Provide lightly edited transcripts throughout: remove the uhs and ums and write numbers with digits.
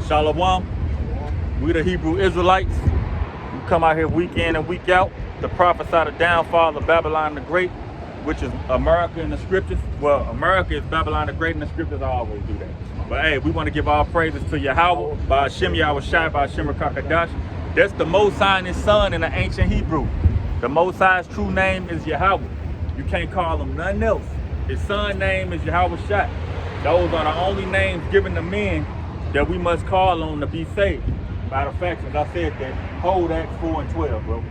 Shalom. We the Hebrew Israelites. We come out here week in and week out to prophesy the downfall of Babylon the Great, which is America in the scriptures. Well, America is Babylon the Great in the scriptures. I always do that. But hey, we want to give all praises to Yahweh, by Hashem Yahushai, by Hashem Kakadash. That's the Most High and his son in the ancient Hebrew. The Most High's true name is Yahweh. You can't call him nothing else. His son name is Yahushai. Those are the only names given to men that we must call on to be saved. Matter of fact, as I said that, hold Acts 4 and 12, bro.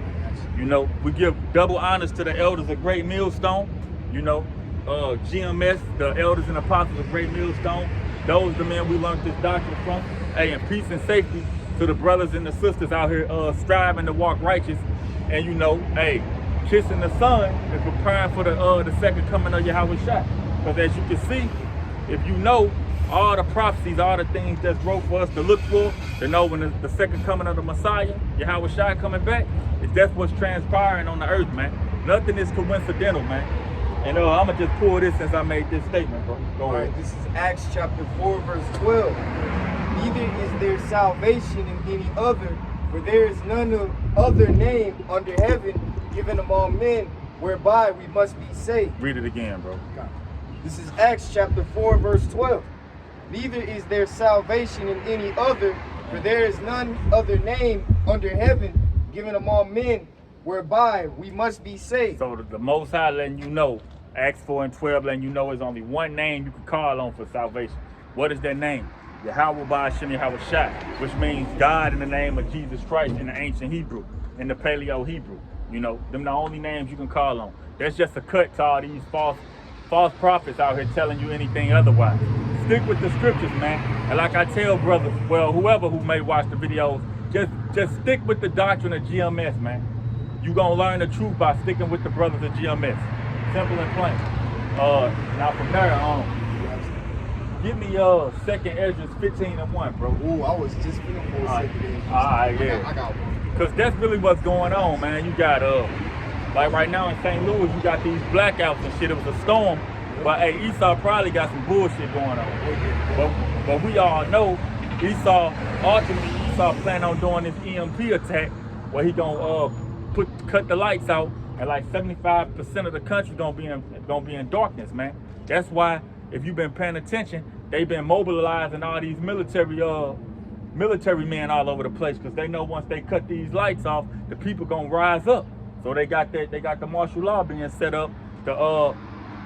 You know, we give double honors to the elders of Great Millstone. You know, GMS, the elders and apostles of Great Millstone. Those are the men we learned this doctrine from. Hey, and peace and safety to the brothers and the sisters out here striving to walk righteous. And you know, hey, kissing the sun and preparing for the second coming of Yahushua. Because as you can see, if you know, all the prophecies, all the things that's wrote for us to look for, to know when the second coming of the Messiah, Yahushua coming back, that's what's transpiring on the earth, man. Nothing is coincidental, man. And I'm going to just pull this since I made this statement, bro. Go ahead. This is Acts chapter 4, verse 12. Neither is there salvation in any other, for there is none other name under heaven given among men whereby we must be saved. Read it again, bro. This is Acts chapter 4, verse 12. Neither is there salvation in any other, for there is none other name under heaven given among men whereby we must be saved. So the Most High letting you know, Acts 4 and 12 letting you know there's only one name you can call on for salvation. What is that name? Yahweh by Hashem Yahushai, which means God in the name of Jesus Christ in the ancient Hebrew, in the Paleo Hebrew. You know, them the only names you can call on. That's just a cut to all these false prophets out here telling you anything otherwise. Stick with the scriptures, man. And like I tell brothers, well, whoever who may watch the videos, just stick with the doctrine of GMS, man. You gonna learn the truth by sticking with the brothers of GMS. Simple and plain. Now from there, give me 2nd Ezra 15 and 1, bro. Ooh, I was just finna pull 2nd Ezra. Alright, yeah. I got one. Cause that's really what's going on, man. You got like right now in St. Louis, you got these blackouts and shit. It was a storm. But hey, Esau probably got some bullshit going on. But we all know ultimately Esau plan on doing this EMP attack where he gonna cut the lights out, and like 75% of the country gonna be in darkness, man. That's why, if you've been paying attention, they've been mobilizing all these military men all over the place, because they know once they cut these lights off, the people gonna rise up. So they got the martial law being set up to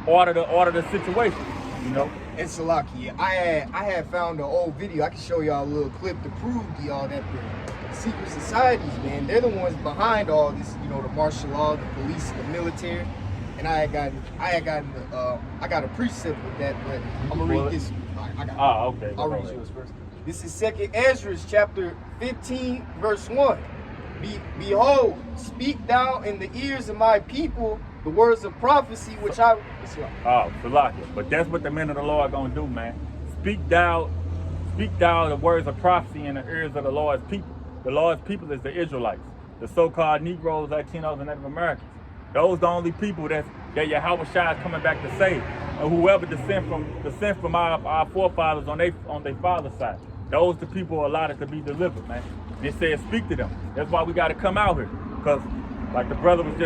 order the situation, you know. And Salaki, I had found an old video. I can show y'all a little clip to prove to y'all that the secret societies, man, they're the ones behind all this, you know, the martial law, the police, the military. And I got a precept with that, but I'm gonna read this. I got it. Okay. I'll read yours first. This is 2nd Ezra chapter 15, verse 1. Behold, speak thou in the ears of my people the words of prophecy which I... Salakia. But that's what the men of the Lord are going to do, man. Speak thou the words of prophecy in the ears of the Lord's people. The Lord's people is the Israelites, the so-called Negroes, Latinos, and Native Americans. Those are the only people that Yahushua is coming back to save. And whoever descend from our forefathers on their father's side. Those the people are allotted to be delivered, man. And it says speak to them. That's why we got to come out here. Because like the brother we was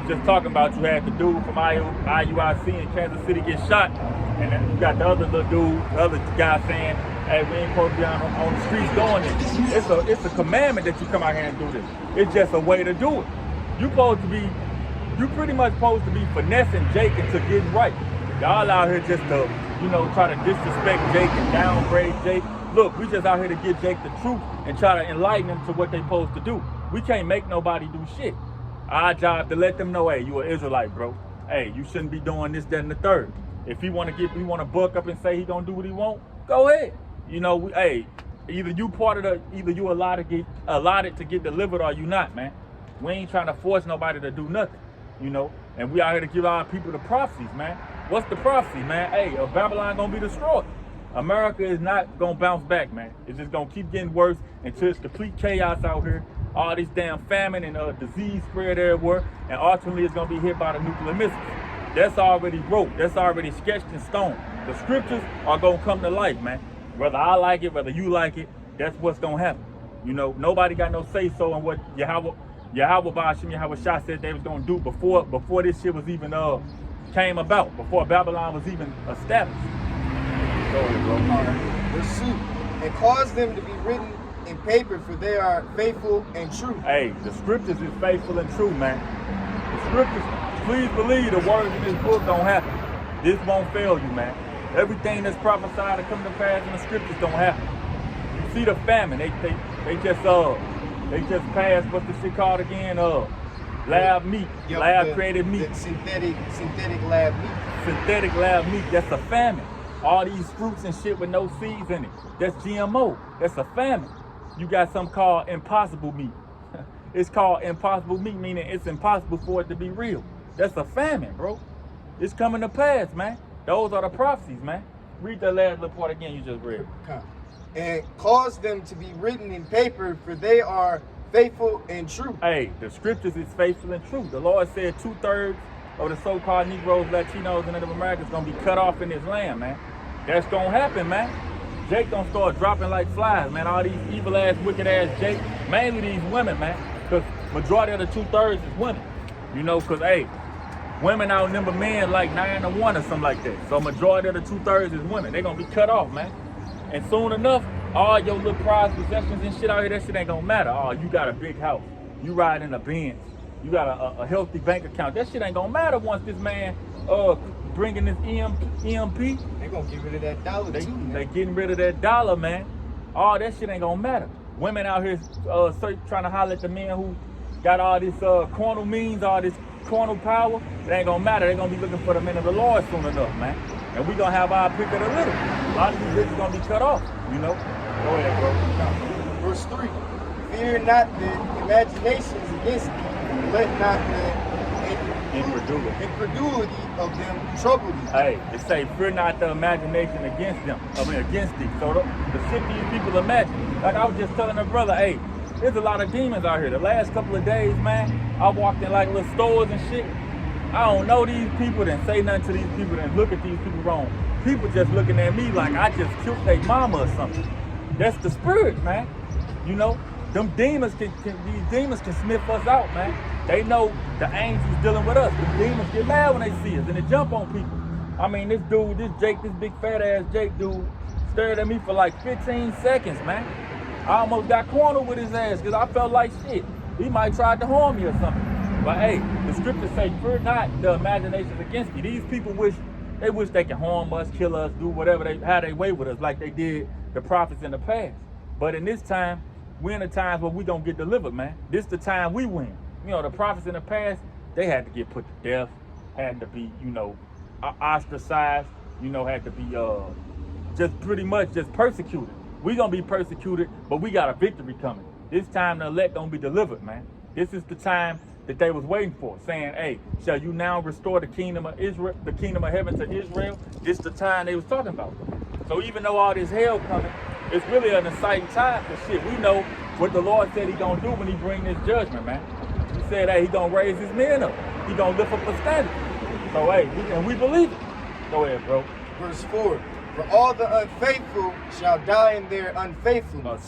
just talking about, you had the dude from IUIC in Kansas City get shot, and then you got the other little dude, the other guy saying, hey, we ain't supposed to be on the streets doing this. It's a commandment that you come out here and do this. It's just a way to do it. You pretty much supposed to be finessing Jake into getting right. Y'all out here just to, you know, try to disrespect Jake and downgrade Jake. Look, we just out here to give Jake the truth and try to enlighten him to what they supposed to do. We can't make nobody do shit. Our job to let them know, hey, you an Israelite, bro. Hey, you shouldn't be doing this, that, and the third. If he want to buck up and say he gonna do what he want, go ahead. You know, either you allotted to get delivered or you not, man. We ain't trying to force nobody to do nothing, you know. And we out here to give our people the prophecies, man. What's the prophecy, man? Hey, Babylon gonna be destroyed. America is not gonna bounce back, man. It's just gonna keep getting worse until it's complete chaos out here. All this damn famine and disease spread everywhere, and ultimately it's gonna be hit by the nuclear missiles. That's already wrote. That's already sketched in stone. The scriptures are gonna come to life, man. Whether I like it, whether you like it, that's what's gonna happen. You know, nobody got no say so in what Yahweh Ba'ashim Yahweh Shah said they was gonna do before this shit was even came about, before Babylon was even established. Go ahead, bro. All right. Verse 2. And cause them to be written in paper, for they are faithful and true. Hey, the scriptures is faithful and true, man. The scriptures, please believe the words in this book don't happen. This won't fail you, man. Everything that's prophesied to come to pass in the scriptures don't happen. You see the famine, they just passed, what's the shit called again? Lab meat. Yep, lab created meat. Synthetic lab meat. Synthetic lab meat, that's a famine. All these fruits and shit with no seeds in it. That's GMO. That's a famine. You got something called impossible meat. It's called impossible meat, meaning it's impossible for it to be real. That's a famine, bro. It's coming to pass, man. Those are the prophecies, man. Read that last little part again you just read. And cause them to be written in paper, for they are faithful and true. Hey, the scriptures is faithful and true. The Lord said 2/3 of the so-called Negroes, Latinos, and Native Americans gonna be cut off in this land, man. That's gonna happen, man. Jake gonna start dropping like flies, man. All these evil ass, wicked ass Jake, mainly these women, man. Cause majority of the 2/3 is women. You know, cause hey, women outnumber men like 9-1 or something like that. So majority of the 2/3 is women. They gonna be cut off, man. And soon enough, all your little prized possessions and shit out here, that shit ain't gonna matter. Oh, you got a big house. You ride in a Benz. You got a healthy bank account. That shit ain't gonna matter once this man bringing this EMP. They gonna get rid of that dollar too, man. They getting rid of that dollar, man. All that shit ain't gonna matter. Women out here trying to holler at the men who got all this carnal means, all this carnal power. It ain't gonna matter. They gonna be looking for the men of the Lord soon enough, man. And we gonna have our pick of the litter. A lot of these bitches gonna be cut off, you know? Go ahead, bro. Verse 3. Fear not the imaginations against thee, let not the incredulity of them trouble thee. Hey, it say, fear not the imagination against them, against thee. So the shit these people imagine. Like I was just telling a brother, hey, there's a lot of demons out here. The last couple of days, man, I walked in like little stores and shit. I don't know these people, then say nothing to these people, then look at these people wrong. People just looking at me like I just killed their mama or something. That's the spirit, man. You know, these demons can sniff us out, man. They know the angels dealing with us. The demons get mad when they see us and they jump on people. I mean, this dude, this big fat ass Jake dude, stared at me for like 15 seconds, man. I almost got cornered with his ass because I felt like shit. He might try to harm me or something. But hey, the scriptures say, fear not the imaginations against you. These people wish they can harm us, kill us, do whatever have their way with us like they did the prophets in the past. But in this time, we're in the times where we gonna get delivered, man. This the time we win. You know, the prophets in the past, they had to get put to death, had to be, you know, ostracized, you know, had to be just pretty much just persecuted. We gonna be persecuted, but we got a victory coming. This time the elect gonna be delivered, man. This is the time that they was waiting for, saying, hey, shall you now restore the kingdom of Israel, the kingdom of heaven to Israel? This the time they was talking about. So even though all this hell coming, it's really an exciting time for shit. We know what the Lord said he gonna do when he bring this judgment, man. He said, hey, he gonna raise his men up. He gonna lift up a standard. So hey, we believe it. Go ahead, bro. Verse 4. For all the unfaithful shall die in their unfaithfulness.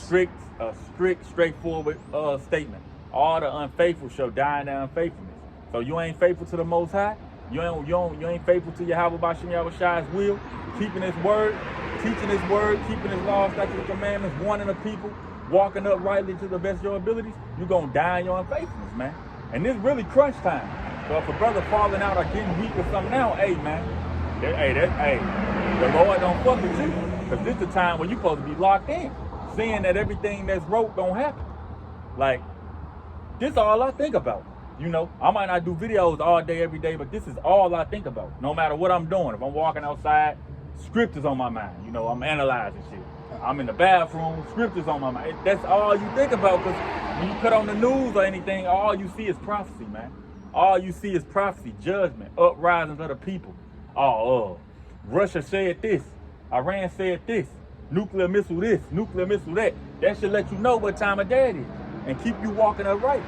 A strict, straightforward statement. All the unfaithful shall die in their unfaithfulness. So you ain't faithful to the Most High. You ain't faithful to Yahweh Ba'ashim Yahweh Shai's will, keeping his word, teaching his word, keeping his laws, statutes, and commandments, warning the people, walking uprightly to the best of your abilities. You're gonna die in your unfaithfulness, man. And this really crunch time. So if a brother falling out or getting weak or something now, hey, man, the Lord don't fuck with you. Because this is the time when you're supposed to be locked in, seeing that everything that's wrote don't happen. Like, this is all I think about. You know, I might not do videos all day, every day, but this is all I think about. No matter what I'm doing. If I'm walking outside, scriptures on my mind. You know, I'm analyzing shit. I'm in the bathroom, scriptures on my mind. That's all you think about, because when you cut on the news or anything, all you see is prophecy, man. All you see is prophecy, judgment, uprisings of the people. Russia said this, Iran said this, nuclear missile this, nuclear missile that. That should let you know what time of day it is and keep you walking upright.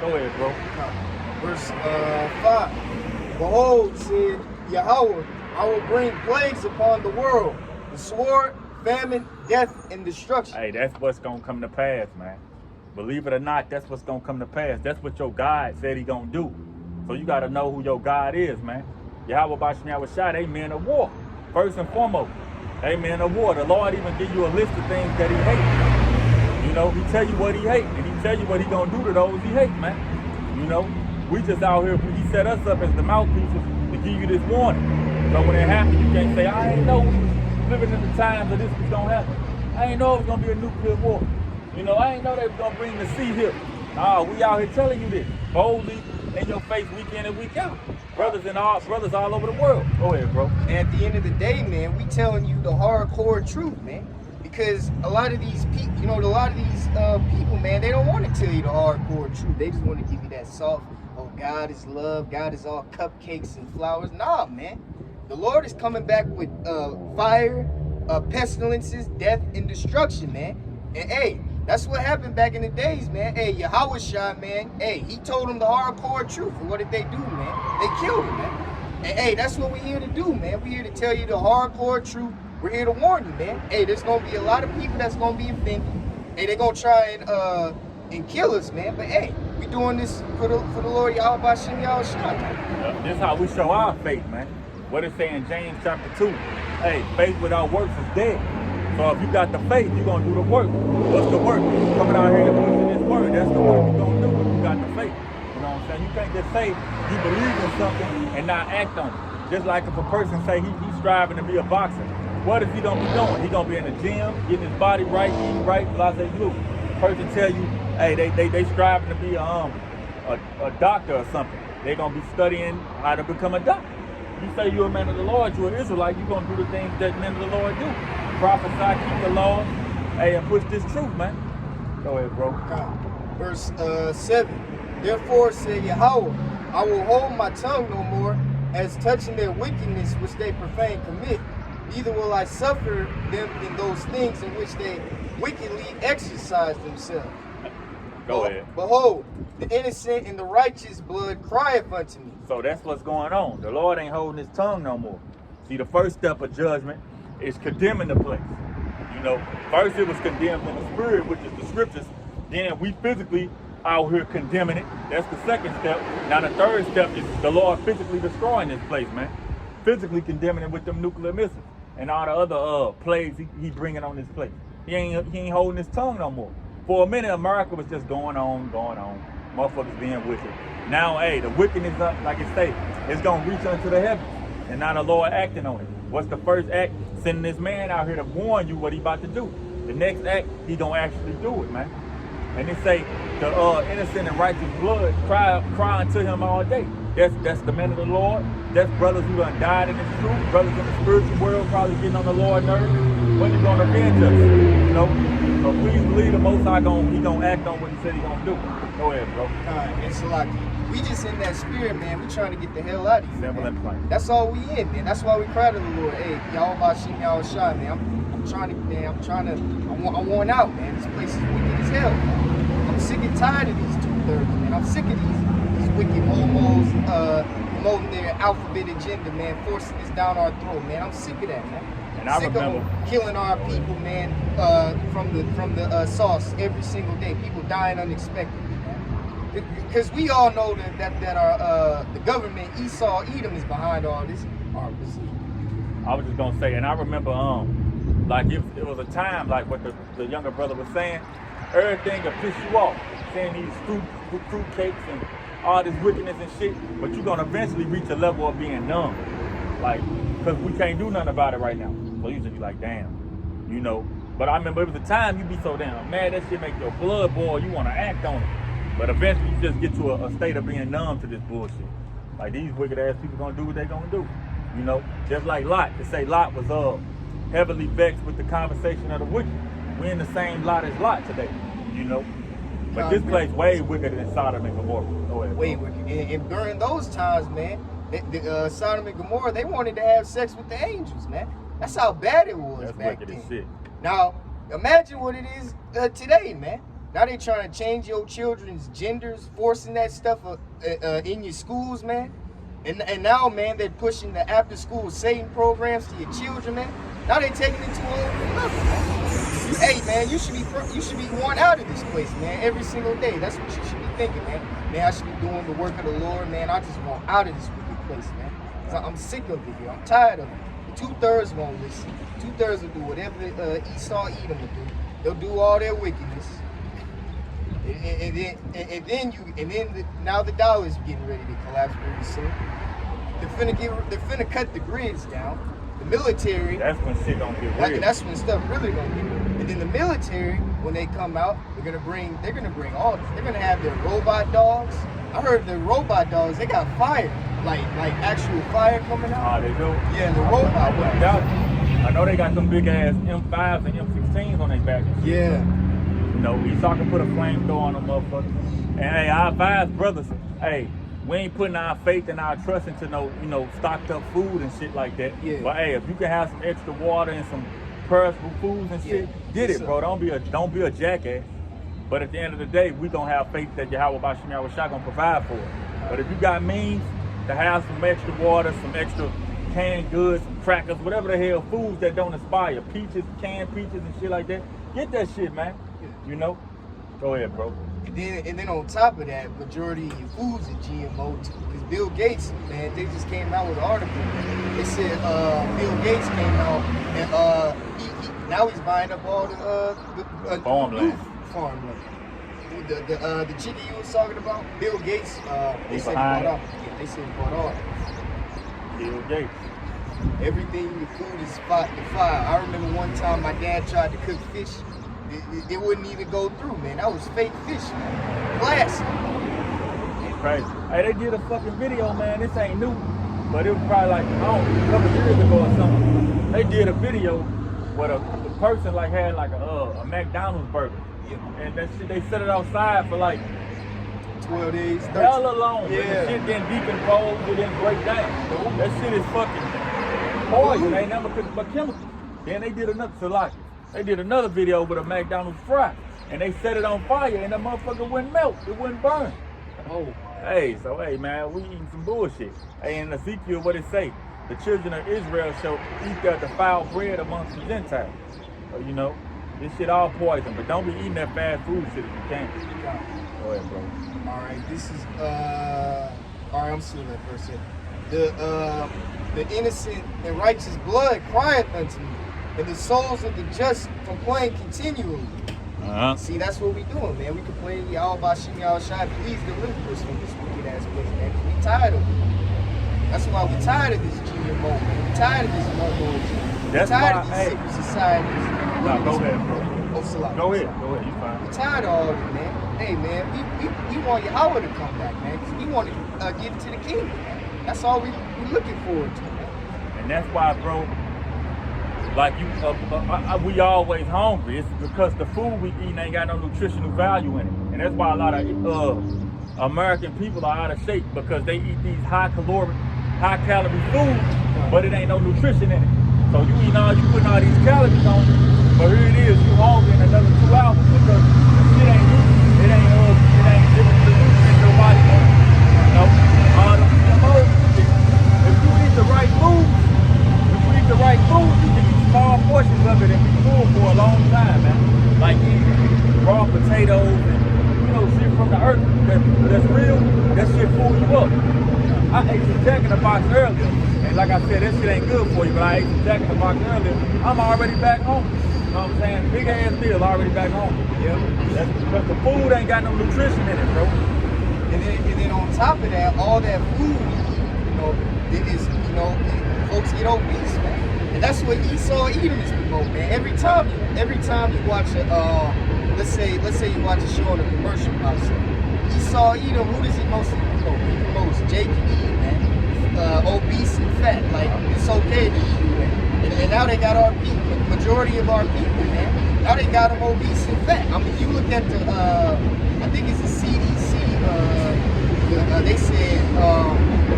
Go ahead, bro. Verse 5. Behold, said Yahweh, I will bring plagues upon the world, the sword, famine, death, and destruction. Hey, that's what's gonna come to pass, man. Believe it or not, that's what's gonna come to pass. That's what your God said he gonna do. So you gotta know who your God is, man. Yahweh Bashim Yahweh Shai, they men of war. First and foremost, they men of war. The Lord even give you a list of things that he hates. You know, he tell you what he hates, and he tell you what he gonna do to those he hates, man. You know, we just out here, he set us up as the mouthpieces to give you this warning. So when it happens, you can't say, I ain't know we was living in the times that this was gonna happen. I ain't know it was gonna be a nuclear war. You know, I ain't know they was gonna bring the sea here. Nah, we out here telling you this boldly in your face, week in and week out. Brothers all over the world. Go ahead, bro. And at the end of the day, man, we telling you the hardcore truth, man. Because a lot of these people, people, man, they don't want to tell you the hardcore truth. They just want to give you that soft, oh, God is love, God is all cupcakes and flowers. Nah, man. The Lord is coming back with fire, pestilences, death, and destruction, man. And hey, that's what happened back in the days, man. Hey, Yahweh Shai, man. Hey, he told them the hardcore truth. And what did they do, man? They killed him, man. And hey, that's what we're here to do, man. We're here to tell you the hardcore truth. We're here to warn you, man. Hey, there's gonna be a lot of people that's gonna be offended. Hey, they're gonna try and kill us, man. But hey, we doing this for the Lord Yahweh Bashim Yahweh Shai, man. This is how we show our faith, man. What it say in James chapter 2? Hey, faith without works is dead. So if you got the faith, you're going to do the work. What's the work? Coming out here and pushing this word. That's the work you're going to do if you got the faith. You know what I'm saying? You can't just say you believe in something and not act on it. Just like if a person say he's striving to be a boxer. What is he going to be doing? He going to be in the gym, getting his body right, eating right, blah, blah, blah. Person tell you, hey, they striving to be a doctor or something. They're going to be studying how to become a doctor. You say you're a man of the Lord, you're an Israelite, you're going to do the things that men of the Lord do. Prophesy, keep the law, hey, and push this truth, man. Go ahead, bro. Verse 7. Therefore said Yahweh, I will hold my tongue no more as touching their wickedness which they profane commit. Neither will I suffer them in those things in which they wickedly exercise themselves. Go ahead. Behold, the innocent and the righteous blood crieth unto me. So that's what's going on. The Lord ain't holding his tongue no more. See, the first step of judgment is condemning the place. You know, first it was condemned in the spirit, which is the scriptures. Then we physically out here condemning it. That's the second step. Now the third step is the Lord physically destroying this place, man. Physically condemning it with them nuclear missiles and all the other plagues he bringing on this place. He ain't holding his tongue no more. For a minute, America was just going on. Motherfuckers being wicked. Now, hey, the wickedness, like it states, it's going to reach unto the heavens. And now the Lord acting on it. What's the first act? Sending this man out here to warn you what he about to do. The next act, he going to actually do it, man. And they say the innocent and righteous blood crying to him all day. That's the men of the Lord. That's brothers who done died in this truth. Brothers in the spiritual world probably getting on the Lord's nerves. When he going to avenge us? You know? So please believe the Most High he gonna act on what he said he gonna do. Go ahead, bro. It's like we just in that spirit, man. We trying to get the hell out of here. Simple and plain. That's all we in, man. That's why we cry to the Lord. Hey, Yahweh Bashim Yahweh Shai, man. I'm worn out, man. This place is wicked as hell, man. I'm sick and tired of these 2/3, man. I'm sick of these wicked homos promoting their alphabet agenda, man, forcing this down our throat, man. I'm sick of that, man. And I sick remember of killing our people, man, from the sauce every single day. People dying unexpectedly, man. Because we all know that our the government, Esau, Edom, is behind all this. I was just gonna say, and I remember like it was a time like what the younger brother was saying. Everything will piss you off, saying these fruit cakes and all this wickedness and shit. But you're gonna eventually reach a level of being numb, like because we can't do nothing about it right now. So you just be like, damn, you know. But I remember it was a time you be so damn mad that shit make your blood boil. You want to act on it. But eventually you just get to a state of being numb to this bullshit. Like these wicked ass people gonna do what they gonna do. You know, just like Lot. To say Lot was heavily vexed with the conversation of the wicked. We in the same lot as Lot today. You know. But this place way wickeder than Sodom and Gomorrah. Go ahead, way wicked. And during those times, man, the Sodom and Gomorrah, they wanted to have sex with the angels, man. That's how bad it was back then. Shit. Now, imagine what it is today, man. Now they trying to change your children's genders, forcing that stuff in your schools, man. And now, man, they're pushing the after-school Satan programs to your children, man. Now they taking it to a whole new level, man. Hey, man, you should be going out of this place, man, every single day. That's what you should be thinking, man. Man, I should be doing the work of the Lord, man. I just want out of this wicked place, man. 'Cause I'm sick of it here. I'm tired of it. 2/3 won't listen. 2/3 will do whatever Esau Edom will do. They'll do all their wickedness. Now the dollar's getting ready to collapse very soon. They're finna cut the grids down. The military. That's when shit gonna get real. That's when stuff really gonna get real. And then the military, when they come out, they're gonna bring all this. They're gonna have their robot dogs. I heard the robot dogs, they got fire. Like actual fire coming out. Oh, they do? Yeah, the robot dogs. I know they got them big ass M5s and M16s on their back. Yeah. You know, Esau can put a flamethrower on them motherfuckers. And hey, I advise brothers, hey, we ain't putting our faith and our trust into no, stocked up food and shit like that. Yeah. But hey, if you can have some extra water and some perishable foods and shit, get it, bro. Don't be a jackass. But at the end of the day, we gonna have faith that Yahweh Bashim Yahushua gonna provide for it. But if you got means to have some extra water, some extra canned goods, some crackers, whatever the hell, foods that don't expire, peaches, canned peaches and shit like that, get that shit, man. You know? Go ahead, bro. And then on top of that, majority of your foods are GMO too. Because Bill Gates, man, they just came out with an article. They said Bill Gates came out and now he's buying up all the farmland. The chicken you was talking about, Bill Gates, they said he bought off. Yeah, they said he bought off. Bill Gates. Everything in the food is fire. I remember one time my dad tried to cook fish. It wouldn't even go through, man. That was fake fish, man. Plastic. Crazy. Hey, they did a fucking video, man. This ain't new, but it was probably like, I don't know, a couple years ago or something. They did a video where the person like had like a McDonald's burger. Yeah. And that shit, they set it outside for like 12 days, 13. hell alone. Yeah. The shit didn't decompose, it didn't break down. That shit is fucking poison. They never could but chemicals. Then they did another Salaki. They did another video with a McDonald's fry, and they set it on fire, and that motherfucker wouldn't melt. It wouldn't burn. Oh. Hey, so hey, man, we eating some bullshit. Hey, in Ezekiel, what it say? The children of Israel shall eat their defiled bread amongst the Gentiles. So, you know, this shit all poison, but don't be eating that fast food shit if you can. Go ahead, bro. All right, this is all right, I'm seeing that for a second. The innocent and righteous blood crieth unto me, and the souls of the just complain continually. See, that's what we doing, man. We complain, Yahweh Bashim Yahushua, please deliver us from this wicked ass place, man. 'Cause we tired of it. That's why we tired of this GMO, man. We tired of this mobile. We tired of these secret societies. No, go ahead, bro. Go ahead, you fine. We tired of all of it, man. Hey, man, we want Yahweh to come back, man. 'Cause we want to get into the kingdom, man. That's all we looking forward to, man. And that's why, bro, like we always hungry. It's because the food we eat ain't got no nutritional value in it. And that's why a lot of American people are out of shape, because they eat these high calorie foods, but it ain't no nutrition in it. So you putting all these calories on you, but here it is, you hungry in another 2 hours because it ain't giving the nutrients your body needs. You know, all the GMOs, if you eat the right food, you can eat small portions of it and be full for a long time, man. Like eating raw potatoes and shit from the earth that's real, that shit fool you up. I ate some Jack in the Box earlier, and like I said, that shit ain't good for you, but I ate some Jack in the Box earlier. I'm already back home. You know what I'm saying? Big ass meal, already back home. Yeah. That's because the food ain't got no nutrition in it, bro. And then on top of that, all that food, it is, folks get obese, man. And that's what Esau Edom is promoting, man. Every time you watch let's say you watch a show on a commercial pops up, Esau Edom, who does he mostly promote? He promotes Jake and Eve, man. Obese and fat, like it's okay to do that. And now they got our people, majority of our people, man. Now they got them obese and fat. I mean, you look at the, I think it's the CDC. They said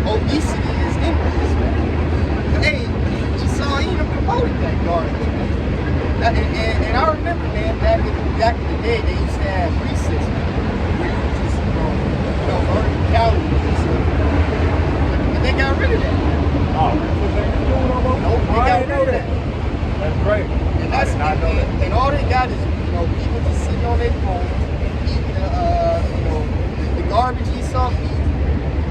obesity is increased, man. But hey, Esau Edom promoted that garbage. And I remember, man, back in the day, they used to have recess, man, where you would just, burn calories and stuff. But they got rid of that. Oh, Nope, they got rid of that. That's great. And that's and all they got is, you know, people just sitting on their phones and eating the garbage Esau eats.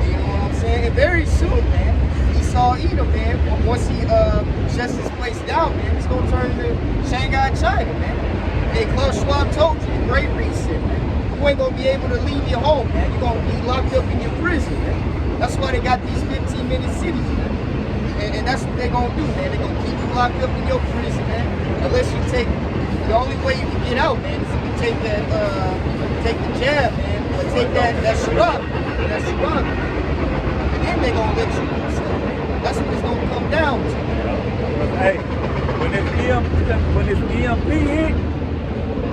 You know what I'm saying? And very soon, man, Esau Edom, man, once he shuts this place down, man, it's gonna turn into Shanghai, China, man. And Klaus Schwab told you, the Great Reset, man. You ain't gonna be able to leave your home, man. You're gonna be locked up in your prison, man. That's why they got these 15-minute cities, man. And that's what they're gonna do, man. They're gonna keep you locked up in your prison, man. Unless you take, the only way you can get out, man, is if you take that, take the jab, man, or take that shrub, and then they're gonna let you do stuff, man. That's what it's gonna come down to. Hey, when this EMP hit,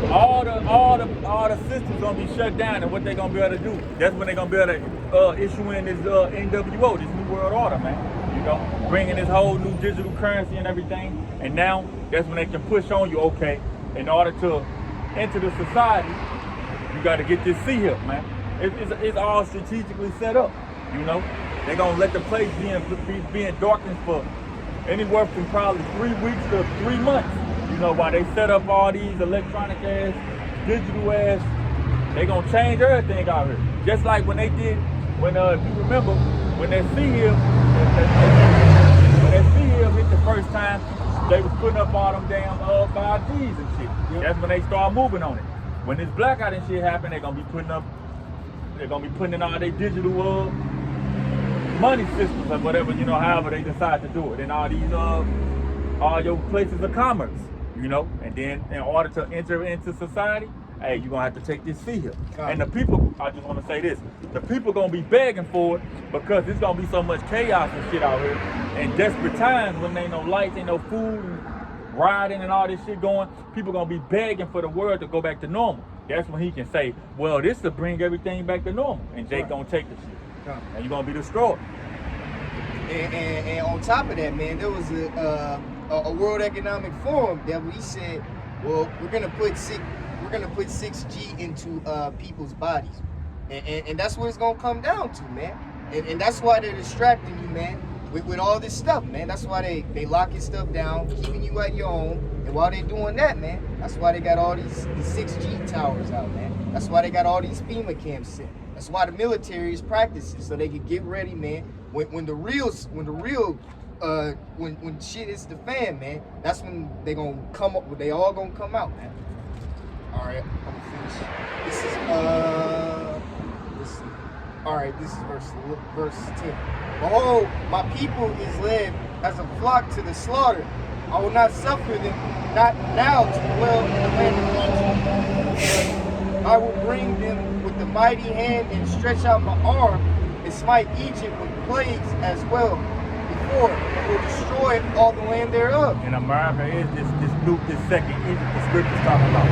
all the systems gonna be shut down, and what they gonna be able to do? That's when they gonna be able to issue in this NWO, this New World Order, man. You know, bringing this whole new digital currency and everything, and now that's when they can push on you. Okay, in order to enter the society, you got to get this C here, man. It's all strategically set up. You know, they're gonna let the place be in darkness for anywhere from probably 3 weeks to 3 months. You know, while they set up all these electronic ass, digital ass, they gonna change everything out here. Just like when they did, when if you remember, when that C-Hill hit the first time, they was putting up all them damn 5Gs and shit. Yep. That's when they start moving on it. When this blackout and shit happen, they're gonna be putting in all their digital money systems or whatever, you know, however they decide to do it. And all these all your places of commerce, you know, and then in order to enter into society, hey, you're gonna have to take this fee here. And the people, I just wanna say this, the people gonna be begging for it because there's gonna be so much chaos and shit out here. And desperate times when there ain't no lights, ain't no food, and rioting and all this shit going, people gonna be begging for the world to go back to normal. That's when he can say, well, this will bring everything back to normal. And Jake gonna take the shit. And you're gonna be destroyed. And on top of that, man, there was a World Economic Forum that he said, well, we're gonna put 6G into people's bodies, and that's what it's gonna come down to, man. And that's why they're distracting you, man, with all this stuff, man. That's why they locking stuff down, keeping you at your home. And while they're doing that, man, that's why they got all these 6G towers out, man. That's why they got all these FEMA camps set. That's why the military is practicing, so they can get ready, man. When shit hits the fan, man, that's when they gonna come up. They all gonna come out, man. All right, I'm gonna finish. This is all right. This is verse 10. Behold, my people is led as a flock to the slaughter. I will not suffer them not now to dwell in the land of Egypt. I will bring them with the mighty hand and stretch out my arm and smite Egypt with plagues as well before, and will destroy all the land thereof. And America is this second Egypt the scripture's talking about.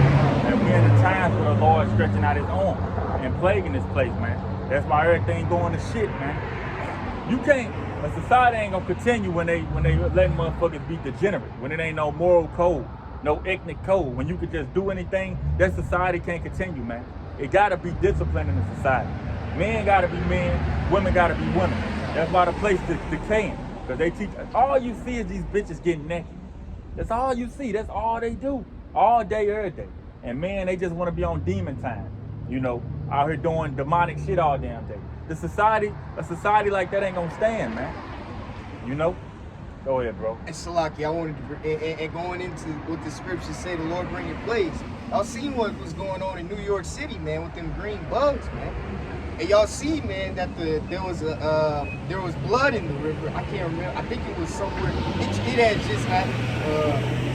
And we're in the times where the Lord is stretching out his arm and plaguing this place, man. That's why everything going to shit, man. You can't, a society ain't gonna continue when they letting motherfuckers be degenerate, when it ain't no moral code, no ethnic code. When you could just do anything, that society can't continue, man. It gotta be discipline in the society. Men gotta be men, women gotta be women. That's why the place is decaying. Because they teach, all you see is these bitches getting naked. That's all you see, that's all they do. All day, every day. And man, they just wanna be on demon time. You know, out here doing demonic shit all damn day. A society like that ain't gonna stand, man. You know? Go ahead, bro. And Salaki, I wanted to, and going into what the scriptures say, the Lord bring your plagues. Y'all seen what was going on in New York City, man, with them green bugs, man. And y'all see, man, that there was blood in the river. I can't remember. I think it was somewhere. It had just happened.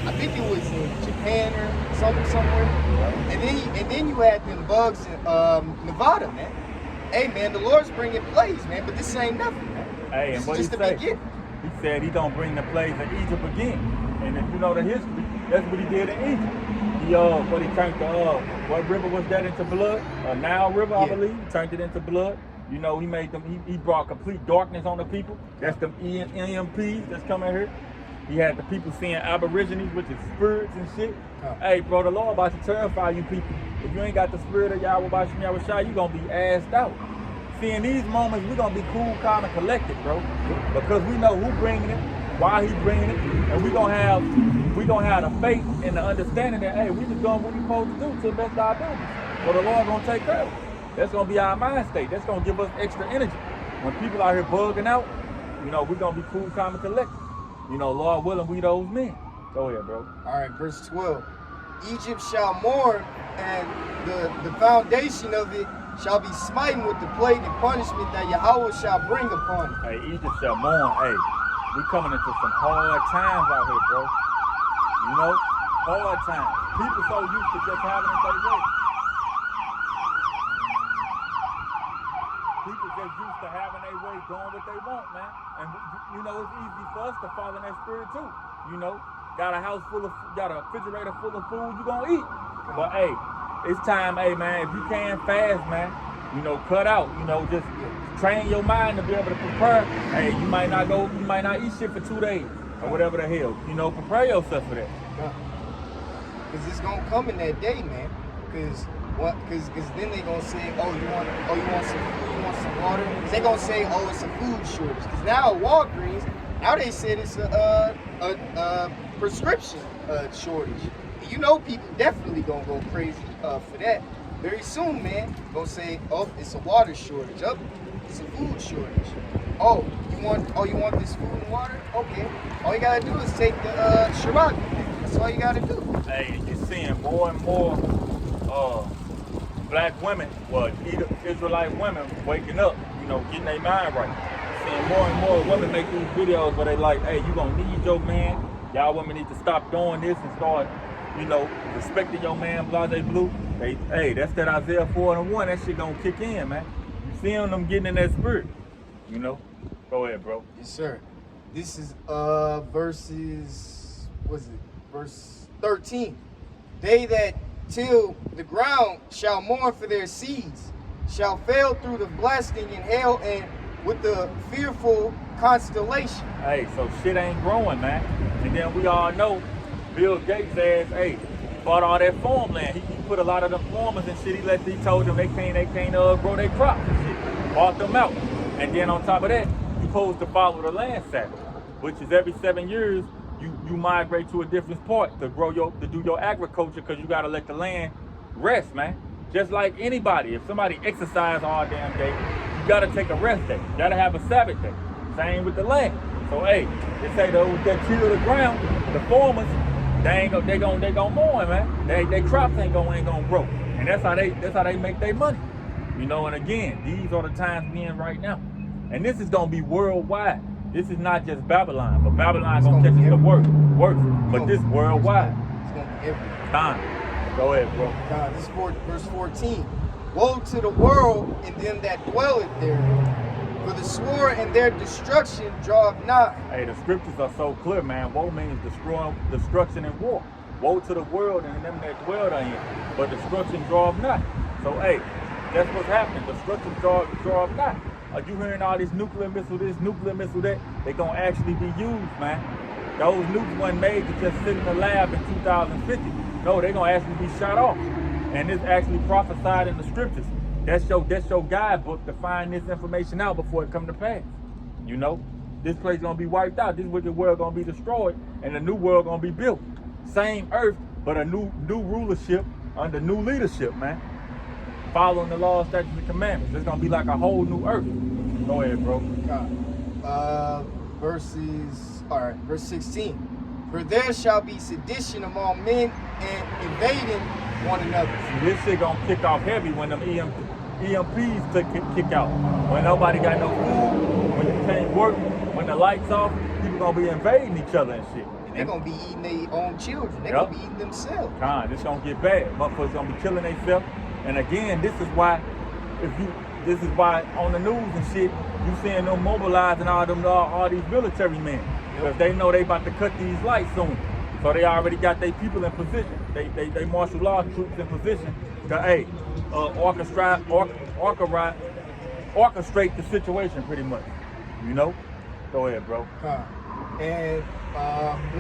I think it was in Japan or somewhere. And then you had them bugs in Nevada, man. Hey, man, the Lord's bringing plagues, man, but this ain't nothing, man. Hey, and what he say? He said he don't bring the plagues in Egypt again. And if you know the history, that's what he did in Egypt. He turned the what river was that into blood? Nile River, I believe. He turned it into blood. You know, he made them. He brought complete darkness on the people. That's them EMPs that's coming here. He had the people seeing aborigines, which is spirits and shit. Hey, bro, the Lord about to terrify you people. If you ain't got the spirit of Yahweh Bashim Yahushua, you gonna be assed out. See, in these moments, we're gonna be cool, calm, and collected, bro. Because we know who bringing it, why he bringing it, and we gonna have the faith and the understanding that, hey, we just doing what we supposed to do to the best of our ability. So the Lord gonna take care of it. That's gonna be our mind state. That's gonna give us extra energy. When people out here bugging out, we gonna be cool, calm, and collected. Lord willing, we those men. Go ahead, bro. All right, verse 12. Egypt shall mourn, and the foundation of it shall be smitten with the plague and punishment that Yahweh shall bring upon it. Hey, Egypt shall mourn. Hey, we coming into some hard times out here, bro. Hard times. People so used to just having it their way. People just used to having their way, doing what they want, man. And it's easy for us to fall in that spirit too. Got a refrigerator full of food you gonna eat. But hey, it's time, hey man, if you can fast, man, cut out, just train your mind to be able to prepare. Hey, you might not eat shit for 2 days or whatever the hell. Prepare yourself for that. Cause it's gonna come in that day, man. Cause then they gonna say, you want some water? Cause they gonna say, it's a food shortage. Cause now at Walgreens, now they said it's a prescription shortage. People definitely gonna go crazy for that. Very soon, man, gonna say, it's a water shortage. It's a food shortage. You want this food and water? Okay. All you gotta do is take the Shabbat. That's all you gotta do. Hey, you're seeing more and more black women, Israelite women waking up, getting their mind right. Seeing more and more women make these videos where they like, hey, you gonna need your man. Y'all women need to stop doing this and start, respecting your man, blase blue. Hey, that's that Isaiah 4:1. That shit gonna kick in, man. You seeing them getting in that spirit, Go ahead, bro. Yes, sir. This is verse 13. They that till the ground shall mourn for their seeds, shall fail through the blasting and hail and with the fearful constellation. Hey, so shit ain't growing, man. And then we all know Bill Gates ass, hey, bought all that farmland. He put a lot of the farmers and shit. He told them they can't grow their crops and shit. Bought them out. And then on top of that, you supposed to follow the land Sabbath, which is every 7 years you migrate to a different part to do your agriculture, because you gotta let the land rest, man. Just like anybody, if somebody exercise all damn day, you gotta take a rest day. You gotta have a Sabbath day. Same with the land. So hey, they say those that till the ground, the farmers, they gon' mourn, man. They crops ain't gonna grow, and that's how they make their money. And again, these are the times we in right now, and this is gonna be worldwide. This is not just Babylon, but Babylon gonna catch us the worst. But this worldwide. It's gonna be everywhere. Time. Go ahead, bro. This is verse 14. Woe to the world and them that dwelleth therein, for the sword and their destruction draweth nigh. Hey, the scriptures are so clear, man. Woe means destruction and war. Woe to the world and them that dwell therein, but destruction draweth nigh. So hey, that's what's happening. Destruction draweth nigh. Are you hearing all this nuclear missile this, nuclear missile that? They gonna actually be used, man. Those nukes wasn't made to just sit in the lab in 2050. No, they gonna actually be shot off. And it's actually prophesied in the scriptures. That's your guidebook to find this information out before it come to pass. This place gonna be wiped out. This wicked world gonna be destroyed, and a new world gonna be built. Same earth, but a new rulership under new leadership, man. Following the laws, statutes, and commandments. It's gonna be like a whole new earth. Go ahead, bro. Verse 16. For there shall be sedition among men and invading one another. See, this shit gonna kick off heavy when them EMPs kick out. When nobody got no food, when you can't work, when the lights off, people gonna be invading each other and shit. They're gonna be eating their own children. They're gonna be eating themselves. This gonna get bad. Motherfuckers gonna be killing themselves. And again, this is why on the news and shit, you seeing them mobilizing all these military men. Because they know they about to cut these lights soon. So they already got their people in position. They martial law troops in position to orchestrate the situation pretty much. Go ahead, bro. And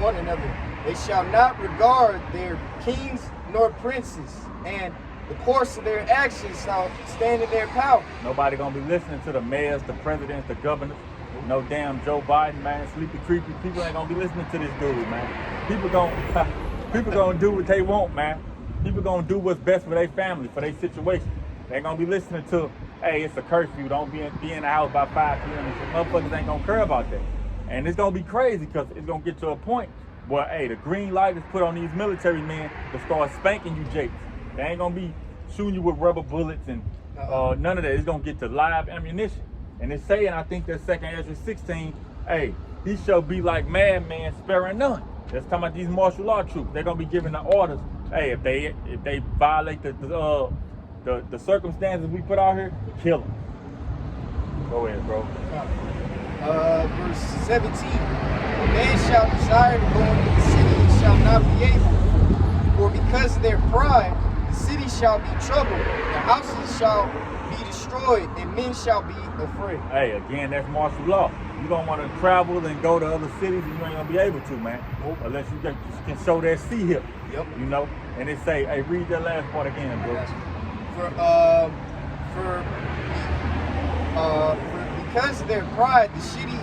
one another. They shall not regard their kings nor princes, and the course of their actions shall stand in their power. Nobody gonna be listening to the mayors, the presidents, the governors. No damn Joe Biden, man. Sleepy, creepy. People ain't gonna be listening to this dude, man. People gonna do what they want, man. People gonna do what's best for their family, for their situation. They ain't gonna be listening to, hey, it's a curfew. Don't be in the house by 5 p.m. And motherfuckers ain't gonna care about that. And it's gonna be crazy because it's gonna get to a point where, hey, the green light is put on these military men to start spanking you jakes. They ain't gonna be shooting you with rubber bullets and none of that. It's gonna get to live ammunition. And it's saying, I think that 2nd Ezra 16, hey, he shall be like madman, sparing none. That's talking about these martial law troops. They're gonna be giving the orders. Hey, if they violate the circumstances we put out here, kill them. Go ahead, bro. Verse 17. A man shall desire to go into the city and shall not be able. For because of their pride, the city shall be troubled, the houses shall be destroyed, and men shall be afraid. Hey, again, that's martial law. You don't want to travel and go to other cities, and you ain't gonna be able to, man. Nope. Unless you can show that sea hip. Yep. You know, and it say, hey, read that last part again, bro. Because of their pride, the cities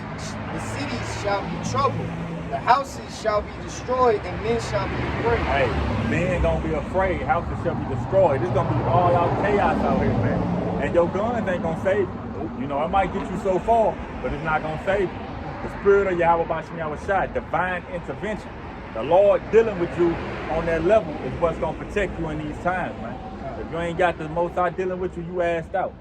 shall be troubled, the houses shall be destroyed, and men shall be afraid. Hey, men gonna be afraid. Houses shall be destroyed. It's gonna be all out chaos out here, man. And your guns ain't gonna save you. You know, it might get you so far, but it's not gonna save you. The spirit of Yahweh Bashim Yahushua, divine intervention. The Lord dealing with you on that level is what's gonna protect you in these times, man. If you ain't got the Most High dealing with you, you assed out.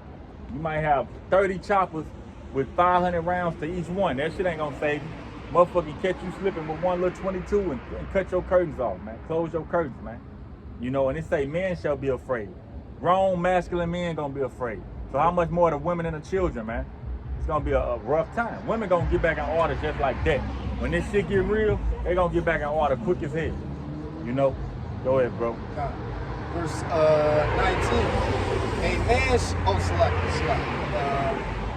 You might have 30 choppers with 500 rounds to each one. That shit ain't gonna save you. Motherfucker catch you slipping with one little 22 and cut your curtains off, man. Close your curtains, man. You know, and it say men shall be afraid. Grown masculine men gonna be afraid. So how much more the women and the children, man? It's gonna be a rough time. Women gonna get back in order just like that. When this shit get real, they gonna get back in order quick as hell. You know? Go ahead, bro. Verse 19. A man,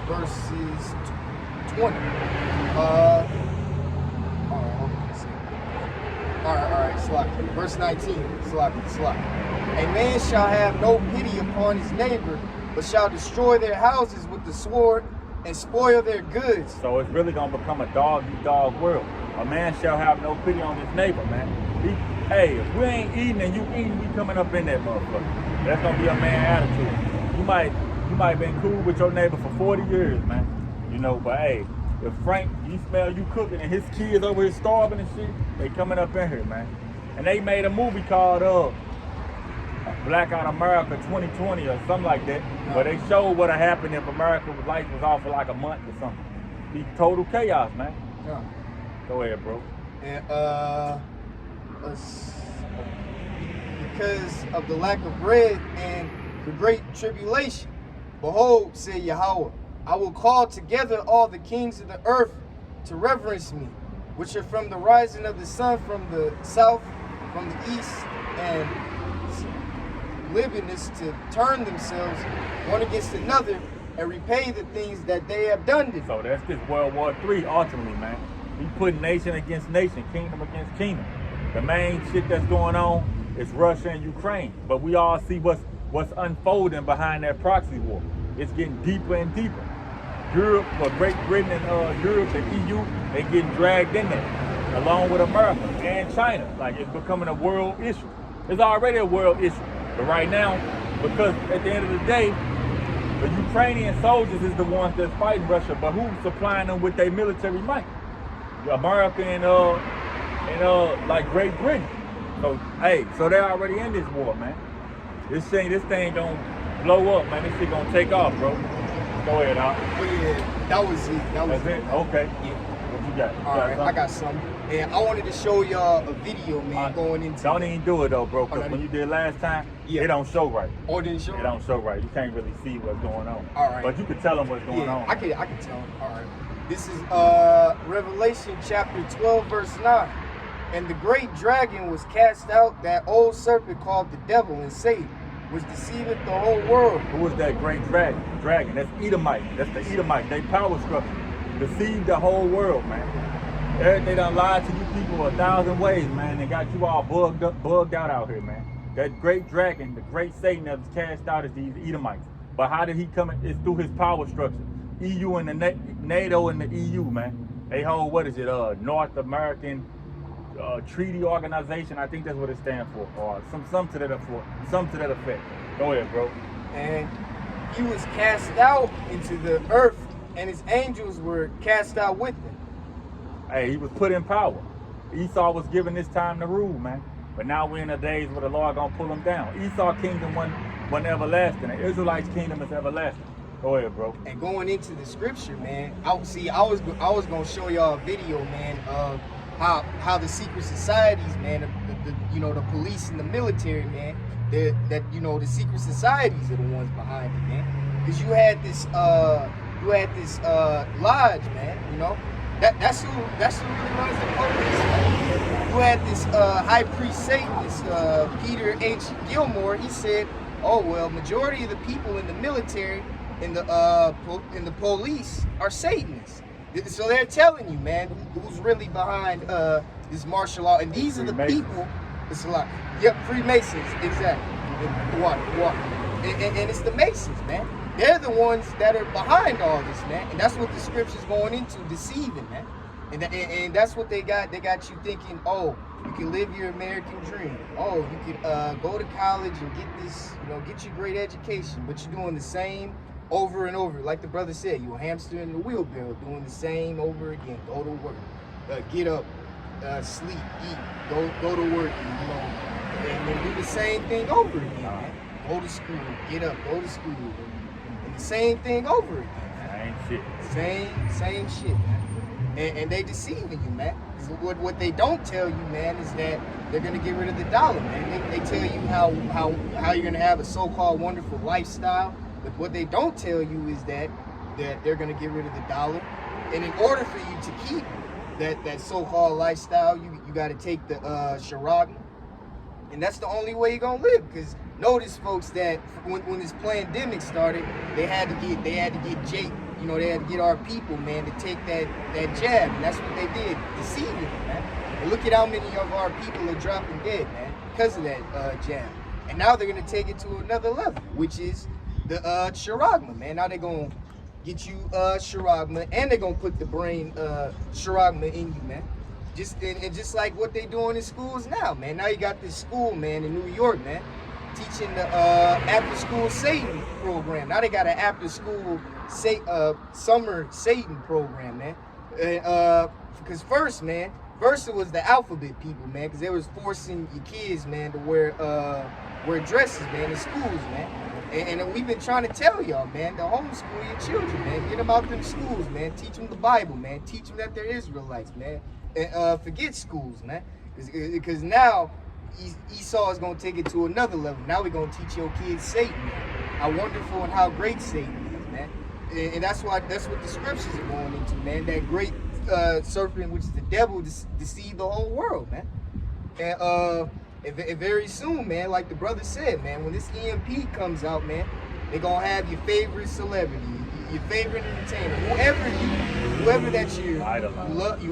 verses 20. All right, Slack. Verse 19, Slack. A man shall have no pity upon his neighbor, but shall destroy their houses with the sword and spoil their goods. So it's really gonna become a dog-eat-dog world. A man shall have no pity on his neighbor, man. Hey, if we ain't eating and you eating, we coming up in that motherfucker. That's gonna be a man attitude. You might been cool with your neighbor for 40 years, man. You know, but hey, if Frank, he smell you cooking and his kids over here starving and shit, they coming up in here, man. And they made a movie called Blackout America 2020 or something like that, where they showed what would happen if America life was off for like a month or something. Be total chaos, man. Yeah. Go ahead, bro. And because of the lack of bread and the great tribulation, behold, said Yahweh, I will call together all the kings of the earth to reverence me, which are from the rising of the sun, from the south, from the east, and livingness to turn themselves one against another and repay the things that they have done to them. So that's this World War III ultimately, man. We put nation against nation, kingdom against kingdom. The main shit that's going on is Russia and Ukraine, but we all see what's unfolding behind that proxy war. It's getting deeper and deeper. Europe, or Great Britain and Europe, the EU, they getting dragged in there, along with America and China. Like, it's becoming a world issue. It's already a world issue, but right now, because at the end of the day, the Ukrainian soldiers is the ones that's fighting Russia, but who's supplying them with their military might? America and like Great Britain. So hey, so they're already in this war, man. This thing gonna blow up, man. This shit gonna take off, bro. Go ahead, Al. Yeah, that was it. That's it? Okay. Yeah. What you got? All right, I got something. And I wanted to show y'all a video, man, going into. Don't even do it though, bro, because when you did last time, it don't show right. Oh, it didn't show? It don't show right. You can't really see what's going on. All right. But you can tell them what's going on. I can tell them. All right. This is Revelation chapter 12, verse 9. And the great dragon was cast out, that old serpent called the devil and Satan, which deceiveth the whole world. Who was that great dragon? That's Edomite. That's the Edomite. They power structure. Deceived the whole world, man. They done lied to you people 1,000 ways, man. They got you all bugged out here, man. That great dragon, the great Satan that was cast out is these Edomites. But how did he come in? It's through his power structure. EU and the NATO and the EU, man. They hold, what is it, North American Treaty Organization. I think that's what it stands for, or some to that effect. Go ahead, bro. And he was cast out into the earth, and his angels were cast out with him. Hey, he was put in power. Esau was given this time to rule, man. But now we're in the days where the Lord gonna pull him down. Esau's kingdom wasn't everlasting. The Israelites' kingdom is everlasting. Go ahead, bro. And going into the scripture, man, I was gonna show y'all a video, man, of how the secret societies, man, the police and the military, man, that the secret societies are the ones behind it, man. Because you had this lodge, man, that's who really runs the police, man. You had this high priest Satanist, Peter H. Gilmore. He said, oh well, majority of the people in the military in the police are Satanists. So they're telling you, man, who's really behind this martial law. And these are the people. It's a lot. Yep, Freemasons, exactly. Water. And it's the Masons, man. They're the ones that are behind all this, man. And that's what the scripture's going into, deceiving, man. And that's what they got. They got you thinking, oh, you can live your American dream. Oh, you can go to college and get this, get your great education. But you're doing the same over and over. Like the brother said, you're a hamster in the wheelbarrow, doing the same over again. Go to work, get up, sleep, eat, go to work, and then do the same thing over again, man. Go to school, get up, go to school, and the same thing over again. Same shit, man. And they deceiving you, man. What they don't tell you, man, is that they're gonna get rid of the dollar, man. They tell you how you're gonna have a so-called wonderful lifestyle. But what they don't tell you is that they're going to get rid of the dollar. And in order for you to keep that so-called lifestyle, you got to take the charagma. And that's the only way you're going to live. Because notice, folks, that when this pandemic started, they had to get Jake. They had to get our people, man, to take that jab. And that's what they did, deceiving them, man. And look at how many of our people are dropping dead, man, because of that jab. And now they're going to take it to another level, which is the charagma, man. Now they're gonna get you charagma, and they're gonna put the brain charagma in you, man. Just like what they doing in schools now, man. Now you got this school, man, in New York, man, teaching the after school Satan program. Now they got an after school summer Satan program, man. Because first it was the alphabet people, man, because they was forcing your kids, man, to wear dresses, man, in schools, man. And we've been trying to tell y'all, man, to homeschool your children, man. Get them out them schools, man. Teach them the Bible, man. Teach them that they're Israelites, man. And forget schools, man. Because now Esau is going to take it to another level. Now we're going to teach your kids Satan, man. How wonderful and how great Satan is, man. And that's what the scriptures are going into, man. That great serpent, which is the devil, deceive the whole world, man. And very soon, man, like the brother said, man, when this EMP comes out, man, they're going to have your favorite celebrity, your favorite entertainer, whoever that you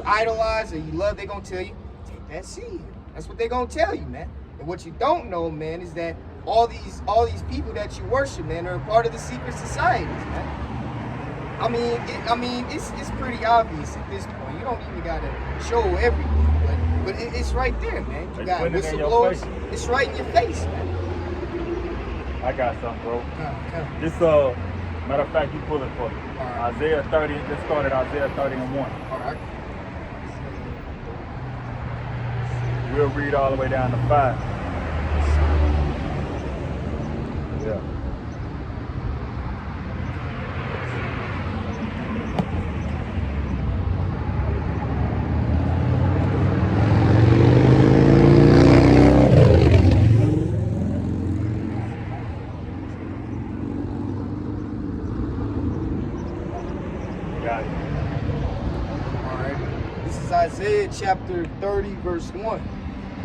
idolize or you love, they're going to tell you, take that seed. That's what they're going to tell you, man. And what you don't know, man, is that all these people that you worship, man, are a part of the secret societies, man. I mean, it's pretty obvious at this point. You don't even got to show everything. But it's right there, man. You got whistleblowers. It's right in your face, man. I got something, bro. Come. This matter of fact, you pull it for me. Right. Isaiah 30. Let's start at Isaiah 30 and 1. All right. We'll read all the way down to 5. Yeah. Isaiah chapter 30, verse 1.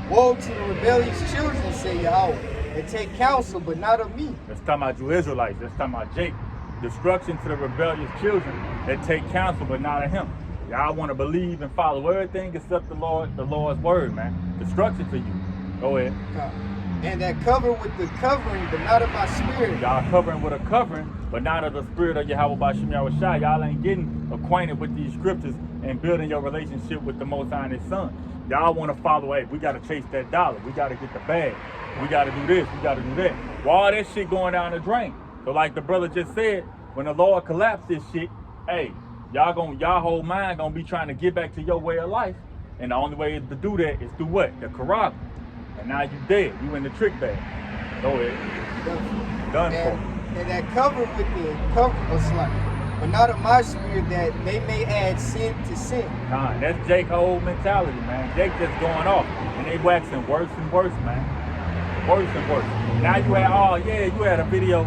Woe to the rebellious children, say Yahweh, that take counsel, but not of me. Let's talk about you Israelites. Let's talk about Jake. Destruction to the rebellious children that take counsel, but not of him. Y'all want to believe and follow everything except the Lord's word, man. Destruction to you. Go ahead. And that cover with the covering, but not of my spirit. Y'all covering with a covering, but not of the spirit of Yahweh Bashim Yahushua. Y'all ain't getting acquainted with these scriptures and building your relationship with the Most High and His Son. Y'all want to follow, hey, we got to chase that dollar. We got to get the bag. We got to do this. We got to do that. Well, all that shit going down the drain. So like the brother just said, when the Lord collapsed this shit, hey, y'all whole mind gonna be trying to get back to your way of life. And the only way to do that is through what? The Quran. And now you dead. You in the trick bag. Go ahead. Done for. And that cover with the cover was like, but not of my spirit that they may add sin to sin. Nah, that's Jake's whole mentality, man. Jake just going off. And they waxing worse and worse, man. Worse and worse. Now you had a video.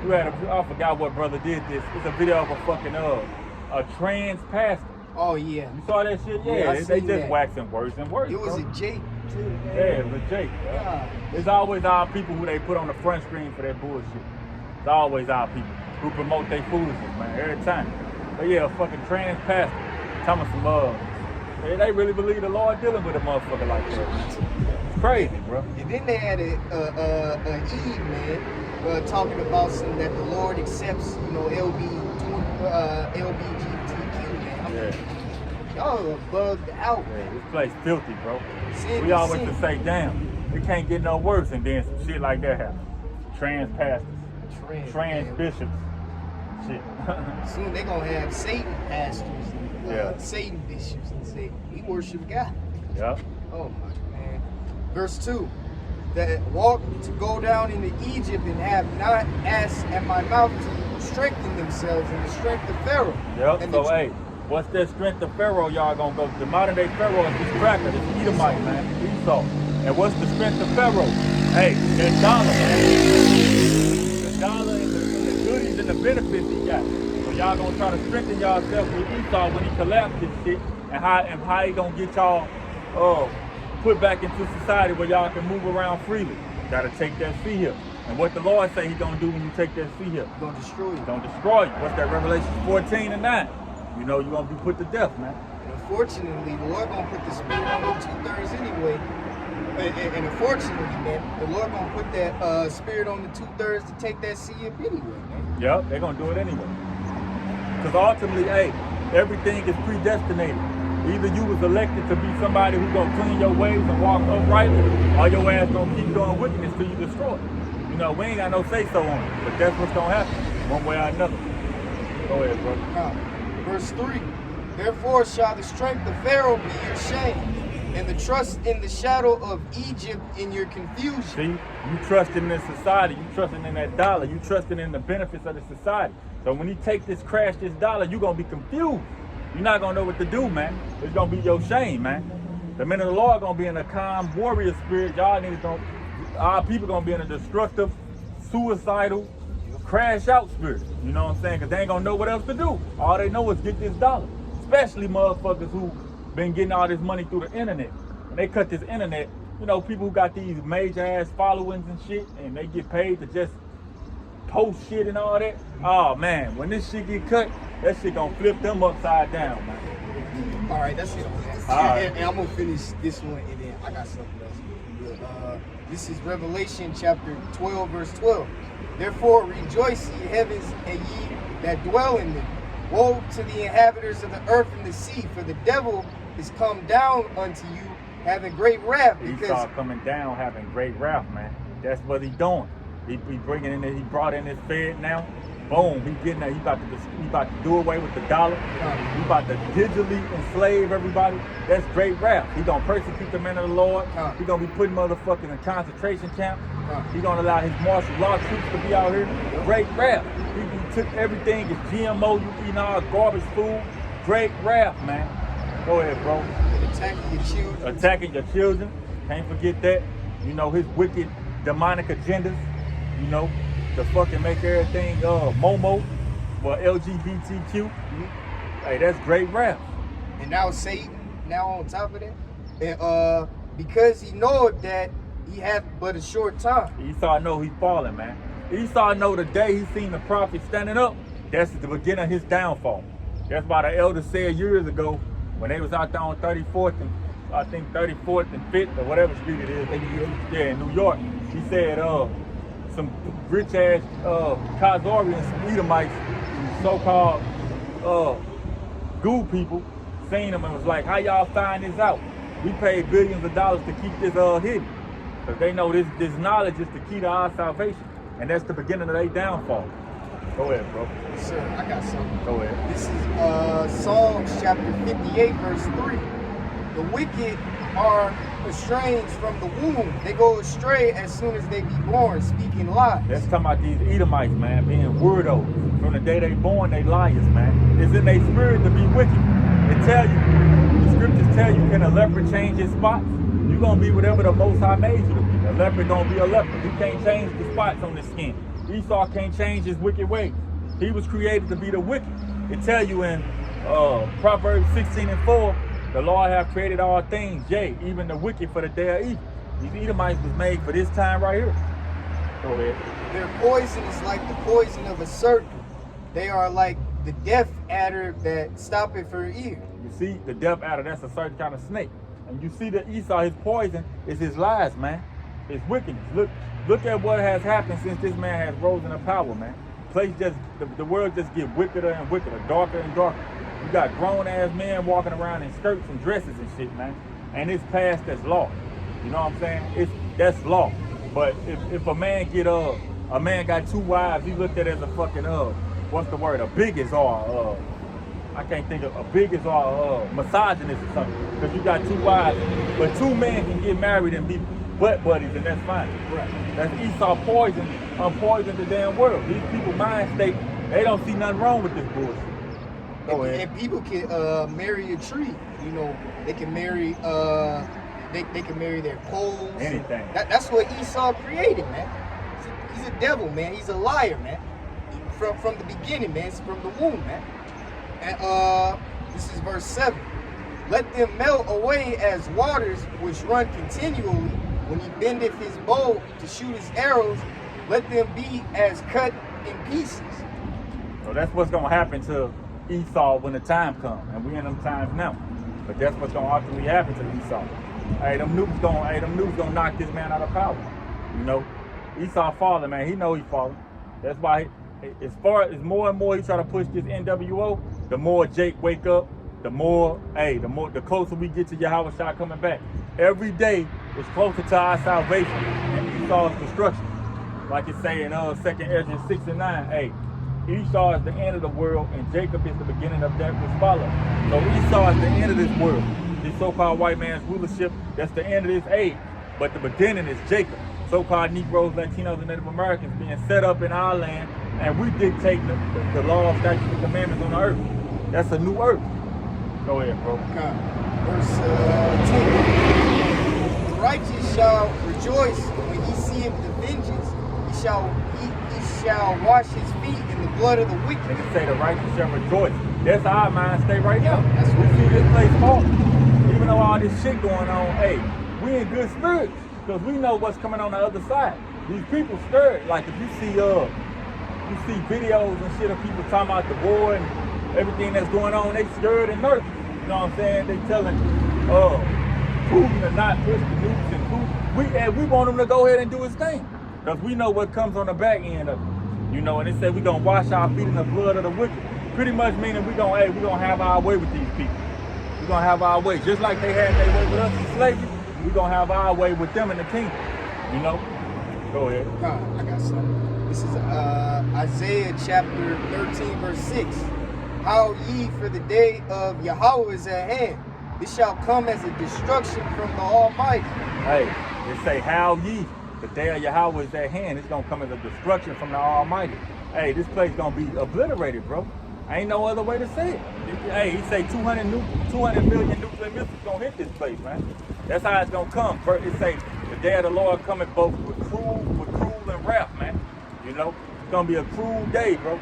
I forgot what brother did this. It's a video of a fucking a trans pastor. Oh yeah. You saw that shit? Yeah, they just that. Waxing worse and worse. It was bro. a Jake too, man. Yeah, it was a Jake. Yeah. It's always our people who they put on the front screen for that bullshit. It's always our people who promote their foolishness, man, every time. But yeah, a fucking trans pastor telling some they really believe the Lord dealing with a motherfucker like that. It's crazy, bro. And then they had a Eve, man. Talking about something that the Lord accepts, LGBTQ, man. Yeah. Y'all are bugged out. Yeah, this place filthy, bro. We always to say, damn, it can't get no worse, and then some shit like that happens. Trans pastors, trans bishops, shit. Soon they gonna have Satan pastors and Satan bishops and say, we worship God. Yep. Oh my man. Verse 2. That walked to go down into Egypt and have not asked at my mouth to strengthen themselves in the strength of Pharaoh. Yep, so hey, what's that strength of Pharaoh y'all gonna go to? The modern day Pharaoh is this cracker, this Edomite, man, Esau. And what's the strength of Pharaoh? Hey, that dollar, man. The dollar and the goodies and the benefits he got. So y'all gonna try to strengthen yourself with Esau when he collapsed his shit, and how he gonna get y'all put back into society where y'all can move around freely. Gotta take that fee here. And what the Lord say he gonna do when you take that fee here? He's gonna destroy you. He's gonna destroy you. What's that, Revelation 14:9? You know you're gonna be put to death, man. Unfortunately, the Lord gonna put the spirit on the 2/3 anyway. And unfortunately, man, the Lord gonna put that spirit on the 2/3 to take that sea up anyway, man. Yep, they're gonna do it anyway. Because ultimately, hey, everything is predestinated. Either you was elected to be somebody who's gonna clean your ways and walk uprightly, or your ass gonna keep doing wickedness till you destroy it. You know, we ain't got no say-so on it, but that's what's gonna happen, one way or another. Go ahead, brother. Verse 3, therefore shall the strength of Pharaoh be your shame, and the trust in the shadow of Egypt in your confusion. See, you trusting in this society, you trusting in that dollar, you trusting in the benefits of the society. So when you take this dollar, you're gonna be confused. You're not gonna know what to do, man. It's gonna be your shame, man. The men of the Lord gonna be in a calm warrior spirit. Our people gonna be in a destructive, suicidal, crash out spirit. You know what I'm saying? Cause they ain't gonna know what else to do. All they know is get this dollar. Especially motherfuckers who been getting all this money through the internet. When they cut this internet, you know, people who got these major ass followings and shit, and they get paid to just post shit and all that. Oh man, when this shit get cut, that shit gonna flip them upside down, man. All right, that's it. And I'm gonna finish this one, and then I got something else. This is Revelation chapter 12, verse 12. Therefore rejoice, ye heavens, and ye that dwell in them. Woe to the inhabitants of the earth and the sea, for the devil is come down unto you, having great wrath. Esau coming down, having great wrath, man. That's what he doing. He bringing in. He brought in his Fed now. Boom, he getting that. He about to do away with the dollar. He about to digitally enslave everybody. That's great wrath. He gonna persecute the men of the Lord. He gonna be putting motherfuckers in concentration camp. He gonna allow his martial law troops to be out here. Great wrath. He took everything. It's GMO. You eating all garbage food. Great wrath, man. Go ahead, bro. Attacking your children. Attacking your children. Can't forget that. You know, his wicked demonic agendas. You know, to fucking make everything Momo or LGBTQ. Hey, that's great wrath. And now Satan, now on top of that, and because he know that he hath but a short time. Esau know he's falling, man. Esau know the day he seen the prophet standing up, that's the beginning of his downfall. That's why the elder said years ago when they was out there on 34th and I think 34th and 5th or whatever street it is, yeah, in New York. He said, some rich ass Khazarians, some Edomites, so-called ghoul people, seen them and was like, how y'all find this out? We paid billions of dollars to keep this hidden. Because they know this knowledge is the key to our salvation. And that's the beginning of their downfall. Go ahead, bro. Sir, I got something. Go ahead. This is Psalms chapter 58, verse 3. The wicked are estranged from the womb. They go astray as soon as they be born, speaking lies. That's talking about these Edomites, man, being weirdos. From the day they born, they liars, man. It's in their spirit to be wicked. They tell you, the scriptures tell you, can a leopard change his spots? You're going to be whatever the Most High made you to be. A leopard going to be a leopard. You can't change the spots on the skin. Esau can't change his wicked ways. He was created to be the wicked. It tell you in Proverbs 16:4, the Lord have created all things, yea, even the wicked for the day of evil. These Edomites was made for this time right here. Go ahead. Their poison is like the poison of a serpent. They are like the deaf adder that stoppeth her ear. You see, the deaf adder, that's a certain kind of snake. And you see that Esau, his poison is his lies, man. His wickedness. Look at what has happened since this man has risen in power, man. The world just get wickeder and wickeder, darker and darker. You got grown ass men walking around in skirts and dresses and shit, man. And it's past that's law. You know what I'm saying? That's law. But if a man got 2 wives, he looked at it as a fucking what's the word? A biggest or I can't think of a biggest or misogynist or something. Because you got 2 wives, but 2 men can get married and be butt buddies, and that's fine. Right. That's Esau poisoned the damn world. These people mind state, they don't see nothing wrong with this bullshit. And people can marry a tree. You know, they can marry they can marry their poles. Anything. That's what Esau created, man. He's a devil, man. He's a liar, man. From the beginning, man. It's from the womb, man. And this is verse 7. Let them melt away as waters which run continually. When he bendeth his bow to shoot his arrows, let them be as cut in pieces. So that's what's gonna happen to Esau when the time comes, and we in them times now. But that's what's gonna ultimately happen to Esau. Hey, them nukes gonna knock this man out of power. You know, Esau falling, man. He know he falling. That's why as more and more he try to push this NWO, the more Jake wake up, the closer we get to Yahweh Shai coming back. Every day is closer to our salvation and Esau's destruction. Like it say in 2nd Ezra 6 and 9, hey, Esau is the end of the world and Jacob is the beginning of that which follows. So Esau is the end of this world. This so-called white man's rulership, that's the end of this age. But the beginning is Jacob. So-called Negroes, Latinos, and Native Americans being set up in our land, and we dictate the laws, statutes, and commandments on the earth. That's a new earth. Go ahead, bro. Verse 10. The righteous shall rejoice when he seeth the vengeance. He shall wash his feet in the blood of the wicked. They can say the righteous shall rejoice. That's our mind state right now. That's We see this place falling. Even though all this shit going on, hey, we in good spirits because we know what's coming on the other side. These people scared. Like if you see videos and shit of people talking about the war and everything that's going on, they scared and nervous. You know what I'm saying? They telling Putin to not push the nukes and Putin. We want him to go ahead and do his thing. Because we know what comes on the back end of it. You know, and they say we're gonna wash our feet in the blood of the wicked. Pretty much meaning we're gonna have our way with these people. We're gonna have our way. Just like they had their way with us in slavery, we're gonna have our way with them in the kingdom. You know? Go ahead. I got something. This is Isaiah chapter 13, verse 6. How ye, for the day of Yahweh is at hand. This shall come as a destruction from the Almighty. Hey, they say, how ye, the day of Yahweh is at hand. It's going to come as a destruction from the Almighty. Hey, this place going to be obliterated, bro. Ain't no other way to say it. Hey, he say 200 million nuclear missiles going to hit this place, man. That's how it's going to come. It say, the day of the Lord coming both with cruel and wrath, man. You know, it's going to be a cruel day, bro.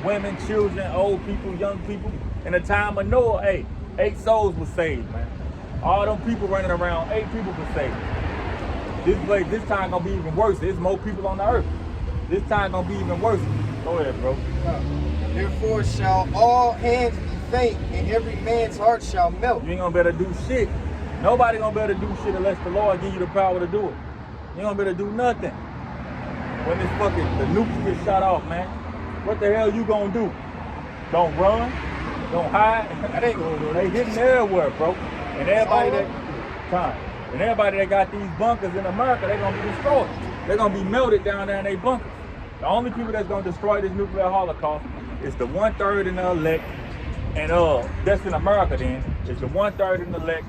Women, children, old people, young people. In the time of Noah, hey, 8 souls were saved, man. All them people running around, 8 people were saved. This time gonna be even worse. There's more people on the earth. This time gonna be even worse. Go ahead, bro. Therefore shall all hands be faint, and every man's heart shall melt. You ain't gonna be able to do shit. Nobody gonna be able to do shit unless the Lord give you the power to do it. You ain't gonna be able to do nothing. when this fucking the nukes get shot off, man, what the hell you gonna do? Don't run? Don't hide? That ain't gonna do it. They hitting everywhere, bro. And everybody that got these bunkers in America, they're gonna be destroyed. They're gonna be melted down there in their bunkers. The only people that's gonna destroy this nuclear holocaust is the 1/3 in the elect, and that's in America then. It's the 1/3 in the elect,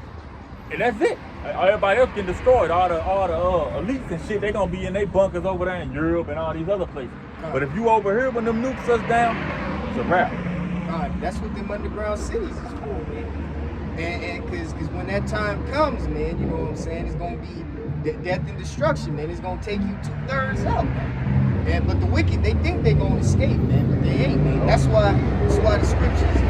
and that's it. Everybody else getting destroyed. All the elites and shit, they gonna be in their bunkers over there in Europe and all these other places. But if you over here when them nukes us down, it's a wrap. That's what them underground cities is for, man. And cause when that time comes, man, you know what I'm saying, it's gonna be death and destruction, man. It's gonna take you 2/3 out, man. But the wicked, they think they gonna escape, man, but they ain't, man. That's why the scriptures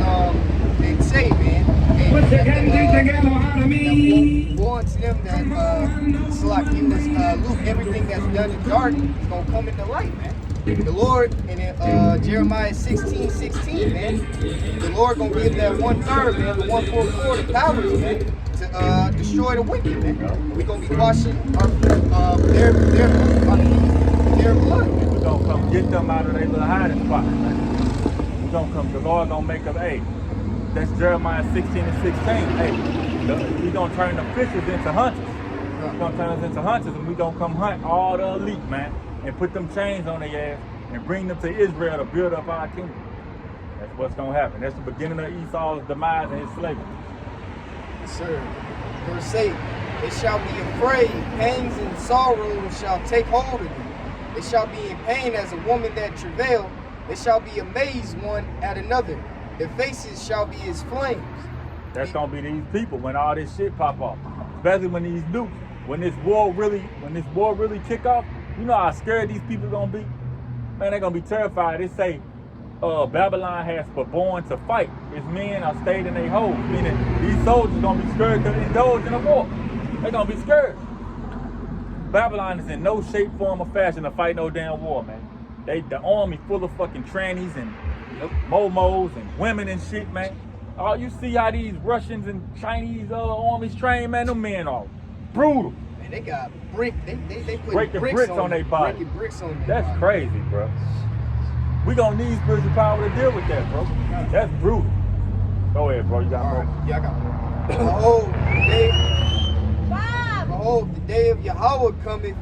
they say, man. Put your hands together, honey. Go unto them that it's like you was Luke, everything that's done in darkness is gonna come into light, man. The Lord in Jeremiah 16:16, man. The Lord gonna give that 1/3, man, the 1/4 the powers, man, to destroy the wicked, man. We gonna be washing their blood. We gonna come get them out of their little hiding spot, man. We gonna come. The Lord gonna make us. Hey, that's Jeremiah 16:16. Hey, He gonna turn the fishers into hunters. He's gonna turn us into hunters, and we gonna come hunt all the elite, man, and put them chains on their ass and bring them to Israel to build up our kingdom. That's what's gonna happen. That's the beginning of Esau's demise and his slavery. Yes, sir. Verse 8, they shall be afraid, pangs and sorrows shall take hold of them. They shall be in pain as a woman that travail. They shall be amazed one at another. Their faces shall be as flames. That's gonna be these people when all this shit pop off. Especially when these nukes, when this war really kick off, you know how scared these people gonna be? Man, they're gonna be terrified. They say Babylon has forborne to fight. Its men are stayed in their holes, meaning these soldiers gonna be scared to indulge in a war. They're gonna be scared. Babylon is in no shape, form, or fashion to fight no damn war, man. The army full of fucking trannies and momos and women and shit, man. You see how these Russians and Chinese armies train, man. Them men are brutal. Man, they got brick. They put breaking bricks on their body. Breaking bricks on their That's body. crazy, bro. We gonna need spiritual power to deal with that, bro. That's brutal. Go ahead, bro. You got more? Yeah, I got more. Behold, the day of Yahweh cometh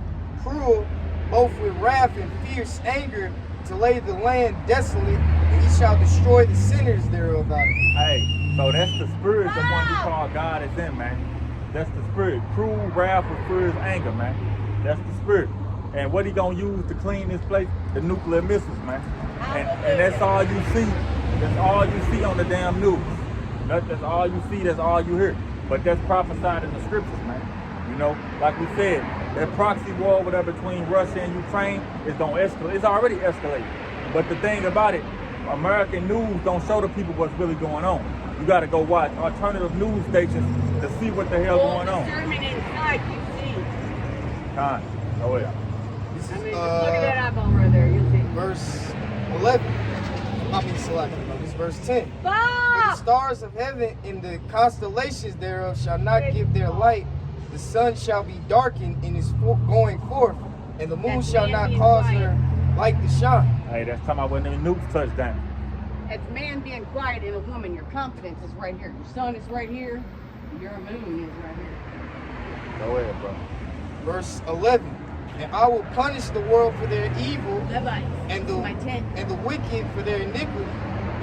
cruel, both with wrath and fierce anger, to lay the land desolate, and he shall destroy the sinners thereof out of it. Hey, so that's the spirit, the one you call God is in, man. That's the spirit. Cruel wrath with fierce anger, man. That's the spirit. And what he gonna use to clean this place? The nuclear missiles, man. And that's all you see. That's all you see on the damn news. That's all you see, that's all you hear. But that's prophesied in the scriptures, man. You know, like we said, that proxy war over there between Russia and Ukraine is gonna escalate. It's already escalated. But the thing about it, American news don't show the people what's really going on. You gotta go watch alternative news stations to see what the hell going on. Sermon inside, you see. Con, go ahead. This is, Look at that eyeball right there, you'll see. verse 11. I mean, selected. This is verse 10. For the Bob! stars of heaven and the constellations thereof shall not give their light. The sun shall be darkened in its going forth, and the moon That's shall man not being cause quiet. her light to shine. Hey, that's talking about when them nukes touch down. It's man being quiet and a woman. Your confidence is right here. Your sun is right here. Your moon is right here. Go ahead, bro. Verse 11. And I will punish the world for their evil, Levites. and My tent. the wicked for their iniquity,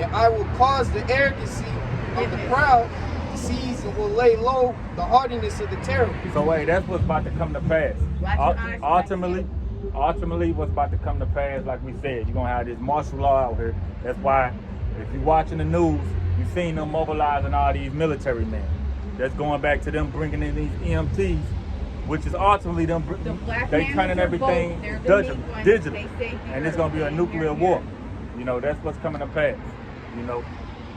and I will cause the arrogancy of the proud to seize, and will lay low the hardiness of the terrible. So wait, that's what's about to come to pass. Watch your eyes, Ultimately, what's about to come to pass, like we said, you're gonna have this martial law out here. That's why, if you're watching the news, you've seen them mobilizing all these military men. That's going back to them bringing in these EMTs, which is ultimately them. The black They man turning is everything their vote. They're the meek ones. digital, They say and it's gonna be a nuclear here. war. You know, that's what's coming to pass. You know,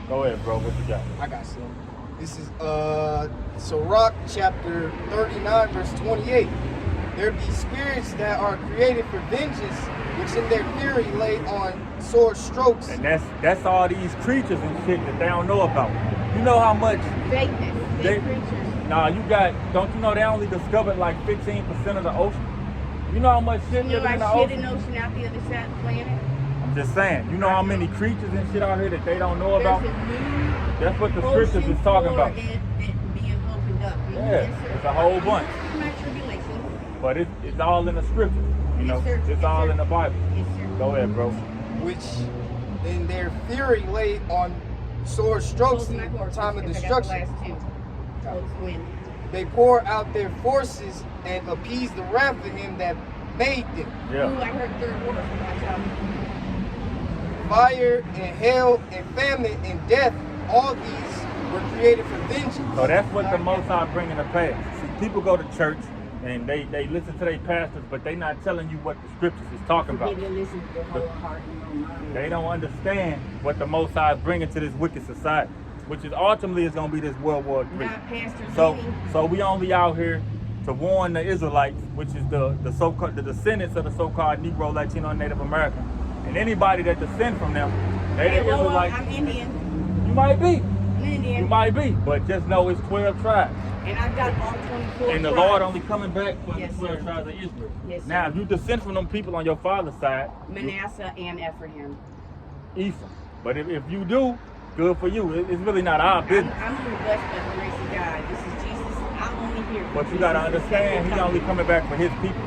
go ahead, bro. What you got? I got some. This is Sirach chapter 39, verse 28. There be spirits that are created for vengeance, which in their fury lay on sore strokes. And that's all these creatures and shit that they don't know about. You know how much Fakeness. They- Fake creatures. Nah, don't you know they only discovered like 15% of the ocean? You know how much You shit know living in the I shit ocean? an ocean out the other side of the planet? I'm just saying. You know how many creatures and shit out here that they don't know about? There's a new That's what the ocean scriptures is talking floor about. being opened up. Yeah, Yes, sir. it's a whole bunch. I'm through my tribulation. But it's all in the scriptures. You know, Yes, sir. it's Yes, all sir. in the Bible. Yes, sir. Go ahead, bro. which in their fury lay on sore strokes Close in my the horses, time of 'cause I got the destruction. last two. Close wind. They pour out their forces and appease the wrath of him that made them. Ooh, Yeah. I heard third horse. Watch out. Fire and hell and famine and death, all these were created for vengeance. So that's what the Most High bringing to pass. See, people go to church and they listen to their pastors, but they not telling you what the scriptures is talking about. Forget to listen to their whole heart and their mind. They don't understand what the Most High is bringing to this wicked society, which is ultimately is going to be this World War III. Not Pastor So, Lenny. so we only out here to warn the Israelites, which is the so-called the descendants of the so-called Negro, Latino, and Native American, and anybody that descend from them. They Hey, the well, Israelites. I'm Indian. You might be, I'm Indian. you might be, but just know it's 12 tribes. And I've got all 24 And the tribes. Lord only coming back for Yes, the 12 sir. tribes of Israel. Yes, sir. Now, if you descend from them people on your father's side, Manasseh and Ephraim. Ephraim. But if you do, good for you. It's really not our business. I'm only blessed by the grace of God. This is Jesus. I'm only here. for But you gotta Jesus' understand, sake. he only coming back for his people.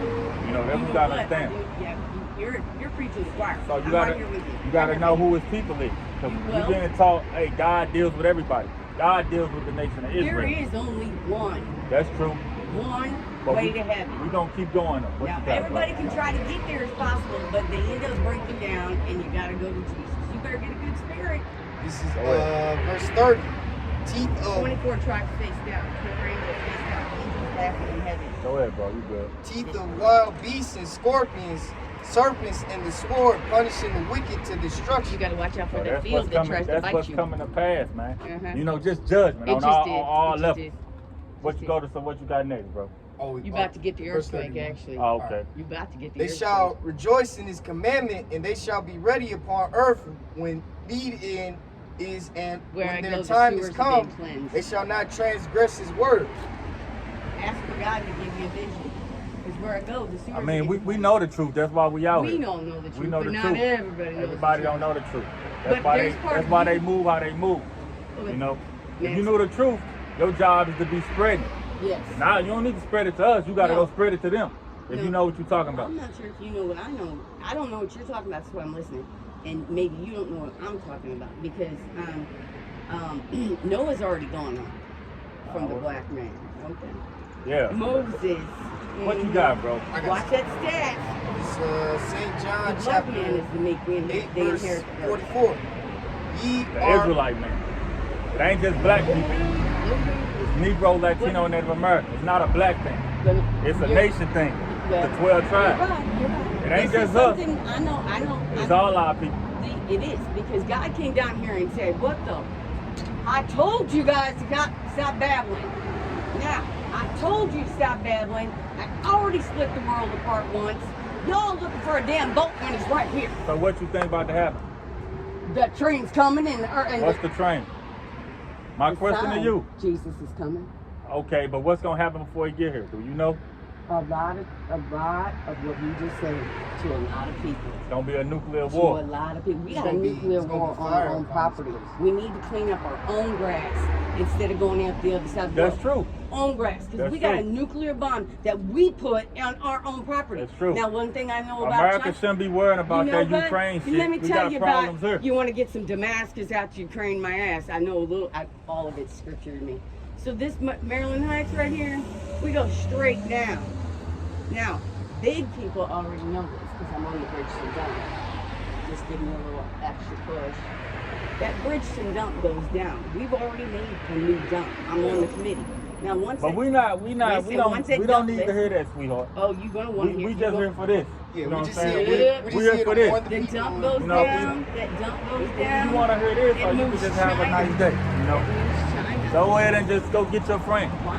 You know, that's what you gotta what? understand. Yeah, you're preaching the choir. So I'm you gotta right here with you gotta Right know here. who his people is. Because You you're will. being taught, hey, God deals with everybody. God deals with the nation of There Israel. is only one That's true. But way to heaven. We gonna keep going though. What Now you got, everybody bro? can try to get there as possible, but they end up breaking down, and you gotta go to Jesus. You better get a good spirit. This is Go ahead. verse 30. Teeth of 24 tribes face down, 4 angels face down, angels laughing in heaven. Go ahead, bro. You good. teeth of wild beasts and scorpions, serpents and the sword, punishing the wicked to You destruction. gotta watch out for So that that's field what's that coming. tries to That's bite what's you. coming to pass, man. Uh-huh. You know, just judgment It on just all, did. on all It just levels. did. What Just you did. go to? So what you got next, bro? Oh, You about to get the verse earthquake, 31. actually. Oh, okay. You about to get the They earthquake. shall rejoice in his commandment, and they shall be ready upon earth when need in is, and Where I when go, their the time is sewers are come, being cleansed. they shall not transgress his word. Ask for God to give you a vision. Because where I go, the sewers I mean, are we getting know the truth. That's why we out We here. don't know the truth, We know but the not truth. everybody knows Everybody the don't truth. know the truth. But That's why there's part that's of why you- they move how they move. But- You know, if Yes. you knew the truth, your job is to be spreading. Yes. Now you don't need to spread it to us. You got to No. go spread it to them. If No. you know what you're talking about. I'm not sure if you know what I know. I don't know what you're talking about, so I'm listening. And maybe you don't know what I'm talking about because Noah's already gone on from the black man. Okay. Yeah. Moses. What you got, bro? I got Watch that stat. It's St. John The black man chapter is the meek. 8, They verse inherit the earth. 44. Ye The are Israelite man. It ain't just black people. It's Negro, Latino, and Native American. It's not a black thing. It's a nation thing. Yeah. The 12 You're tribes. right, you're right. It ain't This is just us. something I know. It's all our people. It is because God came down here and said, "What the? I told you guys to stop babbling. Now I told you to stop babbling. I already split the world apart once. Y'all looking for a damn boat when it's right here. So what you think about to happen? The train's coming and What's the train? My question to sign. you. Jesus is coming. Okay, but what's gonna happen before he get here? Do you know? A lot of what you just said to a lot of people. It's gonna be a nuclear To war. a lot of people. We got a gonna be- nuclear it's gonna war be on fire our own upon property. this place. We need to clean up our own grass instead of going out the other side of the That's world. true. Own grass. Because That's we got a true. nuclear bomb that we put on our own property. That's true. Now, one thing I know about America China, shouldn't be worrying about you know that what? Ukraine shit. Let me We tell got you problems about, here. you want to get some Damascus out to Ukraine, my ass. I know a little, all of it's scripture to me. So this Maryland Heights right here, we go straight down. Now, big people already know this because I'm on the Bridgeton Dump. Just give me a little extra push. That Bridgeton Dump goes down. We've already made a new dump. I'm on the committee. Now, once But it- we not, Listen, once we it don't dumps need to it- hear that, sweetheart. Oh, you gonna want to We hear? just here for this. Yeah, You know we what I'm just saying? here. Yeah. We We're just here for to this. warn The people. dump goes You know, down. That dump goes down. You want to hear this, It or you can moves just have a China. nice day. You know, It moves China. go ahead and just go get your friend. Wow.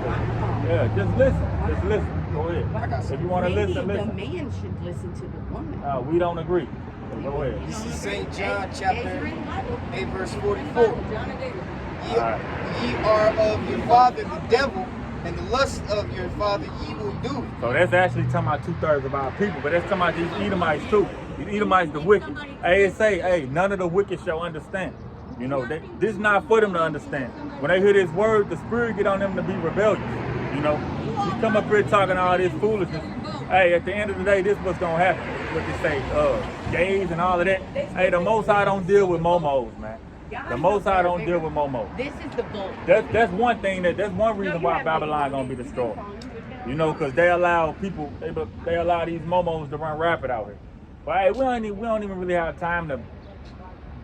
Wow. Yeah, just listen. Just listen. Go ahead. I got If you want to Maybe listen, the listen. man should listen to the woman. We don't agree. So go ahead. This is St. John It's chapter written in the Bible. 8, verse It's 44. Bible, John and David. Ye, Alright. ye are of your father the devil, and the lust of your father ye will do. So that's actually talking about 2/3 of our people, but that's talking about these Edomites too. These Edomites, the wicked. Hey, it say, hey, none of the wicked shall understand. You know, this is not for them to understand. When they hear this word, the spirit get on them to be rebellious. You know, you come up here talking all this foolishness. Hey, at the end of the day, this is what's gonna happen. What they say, gays and all of that. Hey, the Most High don't deal with momos, man. The Most High don't deal with momos. This is the bull. That's one thing that's one reason why Babylon gonna be destroyed. You know, because they allow people, they allow these momos to run rapid out here. But hey, we don't even really have time to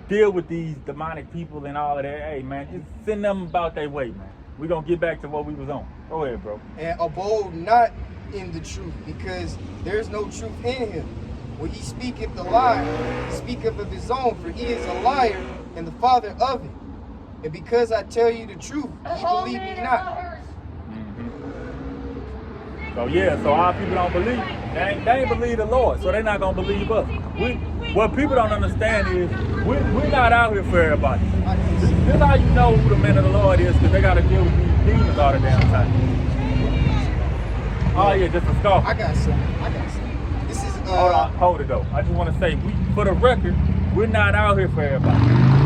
deal with these demonic people and all of that. Hey, man, just send them about their way, man. We're going to get back to what we was on. Go ahead, bro. And abode not in the truth, because there's no truth in him. When he speaketh the lie, he speaketh of his own, for he is a liar and the father of it. And because I tell you the truth, ye believe me not. So yeah, so our people don't believe. They ain't believe the Lord, so they're not going to believe us. What people don't understand is we're not out here for everybody. This is how you know who the men of the Lord is, because they got to deal with these demons all the damn time. Oh yeah, just a scoff. I got some. This is Hold it though. I just want to say, for the record, we're not out here for everybody.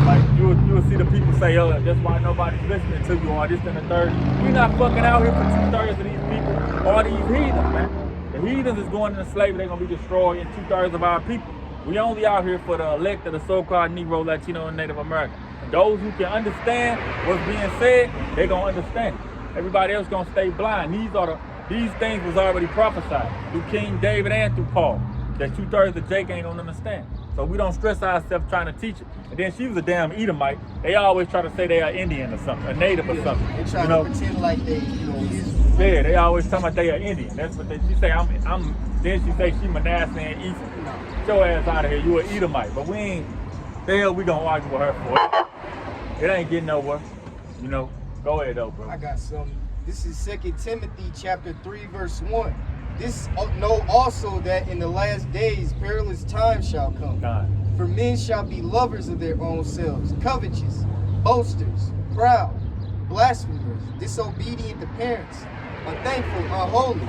Like you'll see the people say, oh, that's why nobody's listening to you, or this and the third. We're not fucking out here for 2/3 of these people, or these heathens, man. The heathens is going into slavery, they're gonna be destroyed, and 2/3 of our people. We only out here for the elect of the so-called Negro, Latino, and Native American. Those who can understand what's being said, they're gonna understand it. Everybody else gonna stay blind. These things was already prophesied through King David and through Paul, that 2/3 of Jake ain't gonna understand. So we don't stress ourselves trying to teach it. And then she was a damn Edomite. They always try to say they are Indian or something, a native or something. They try to pretend like they, is. Yeah, they always talking about they are Indian. That's what she say. Then she say she Manasseh and Ephraim. Get your ass out of here. You an Edomite. But we ain't. The hell we gonna argue with her for it? It ain't getting nowhere. You know. Go ahead though, bro. I got some. This is 2 Timothy chapter 3, verse 1. This know also that in the last days perilous times shall come. God. For men shall be lovers of their own selves, covetous, boasters, proud, blasphemers, disobedient to parents, unthankful, unholy,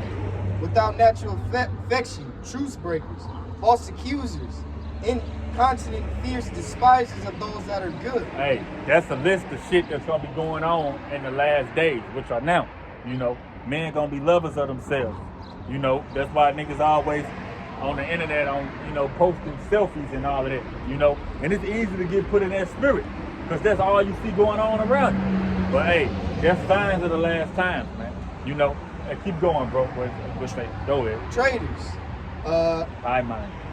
without natural affection, truce breakers, false accusers, incontinent, fierce despisers of those that are good. Hey, that's a list of shit that's gonna be going on in the last days, which are now. You know, men gonna be lovers of themselves. You know, that's why niggas always on the internet posting selfies and all of that, you know. And it's easy to get put in that spirit, because that's all you see going on around you. But hey, that's signs of the last times, man. You know, hey, keep going, bro. What's that? Go ahead. Traitors,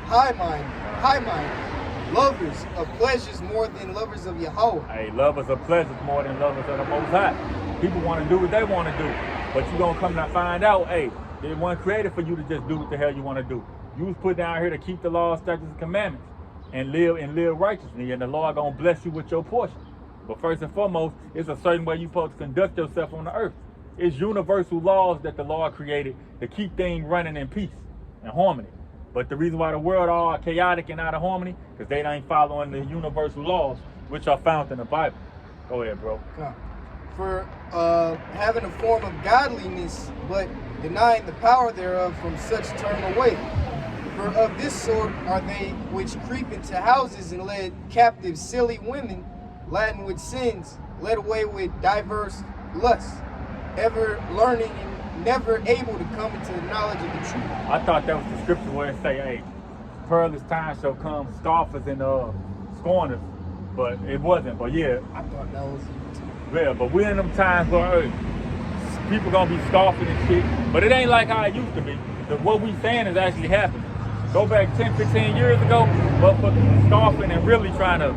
High-minded, lovers of pleasures more than lovers of Yahweh. Hey, lovers of pleasures more than lovers of the Most High. People want to do what they want to do, but you gonna come to find out, hey, they weren't created for you to just do what the hell you want to do. You was put down here to keep the law, statutes, and commandments, and live righteously, and the Lord gonna bless you with your portion. But first and foremost, it's a certain way you're supposed to conduct yourself on the earth. It's universal laws that the Lord created to keep things running in peace and harmony. But the reason why the world all chaotic and out of harmony, because they ain't following the universal laws, which are found in the Bible. Go ahead, bro. For having a form of godliness, but denying the power thereof, from such turn away. For of this sort are they which creep into houses and led captive silly women, laden with sins, led away with diverse lusts, ever learning and never able to come into the knowledge of the truth. I thought that was the scripture where it say, hey, perilous times shall come, scoffers and scorners. But it wasn't. But yeah. I thought that was... Yeah, but we're in them times where people gonna be scoffing and shit. But it ain't like how it used to be. What we saying is actually happening. Go back 10, 15 years ago, motherfuckers scoffing and really trying to,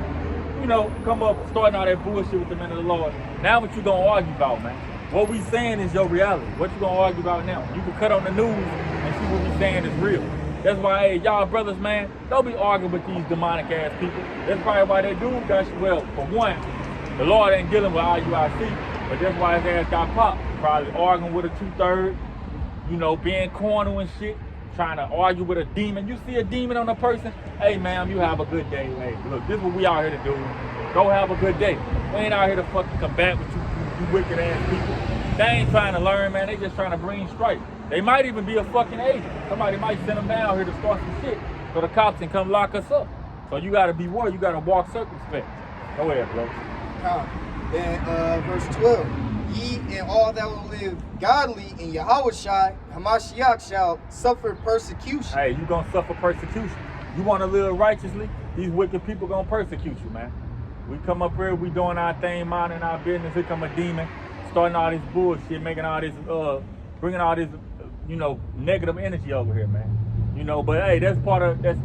come up, starting all that bullshit with the men of the Lord. Now what you gonna argue about, man? What we saying is your reality. What you gonna argue about now? You can cut on the news and see what we saying is real. That's why, hey, y'all brothers, man, don't be arguing with these demonic ass people. That's probably why they do that. Well, for one, the Lord ain't dealing with IUIC, but that's why his ass got popped. Probably arguing with a 2/3, being corny and shit, trying to argue with a demon. You see a demon on a person, hey, ma'am, you have a good day. Hey, look, this is what we out here to do. Go have a good day. We ain't out here to fucking combat with you wicked ass people. They ain't trying to learn, man. They just trying to bring strife. They might even be a fucking agent. Somebody might send them down here to start some shit so the cops can come lock us up. So you gotta be worried. You gotta walk circumspect. Go ahead, bro. Then verse 12. Ye and all that will live godly in Yahushua, Hamashiach shall suffer persecution. Hey, you gonna suffer persecution. You wanna live righteously? These wicked people gonna persecute you, man. We come up here, we doing our thing, minding our business. Here come a demon, starting all this bullshit, making all this, bringing all this, negative energy over here, man. But hey, that's part of the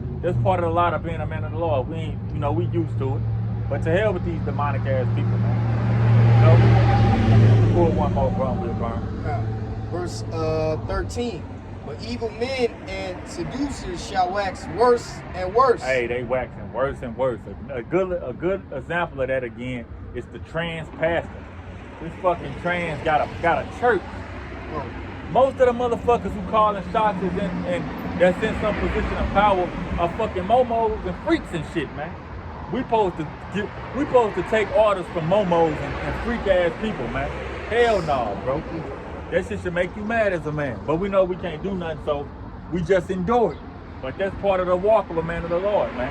lot of being a man of the Lord. We ain't, we used to it. But to hell with these demonic ass people, man. Pull one more, bro. We'll burn. Verse 13. But evil men and seducers shall wax worse and worse. Hey, they waxing worse and worse. A good example of that again is the trans pastor. This fucking trans got a church. Oh. Most of the motherfuckers who calling shots and that's in some position of power are fucking momos and freaks and shit, man. We supposed to take orders from momos and freak ass people, man. Hell no, bro. That shit should make you mad as a man. But we know we can't do nothing, so we just endure it. But that's part of the walk of a man of the Lord, man.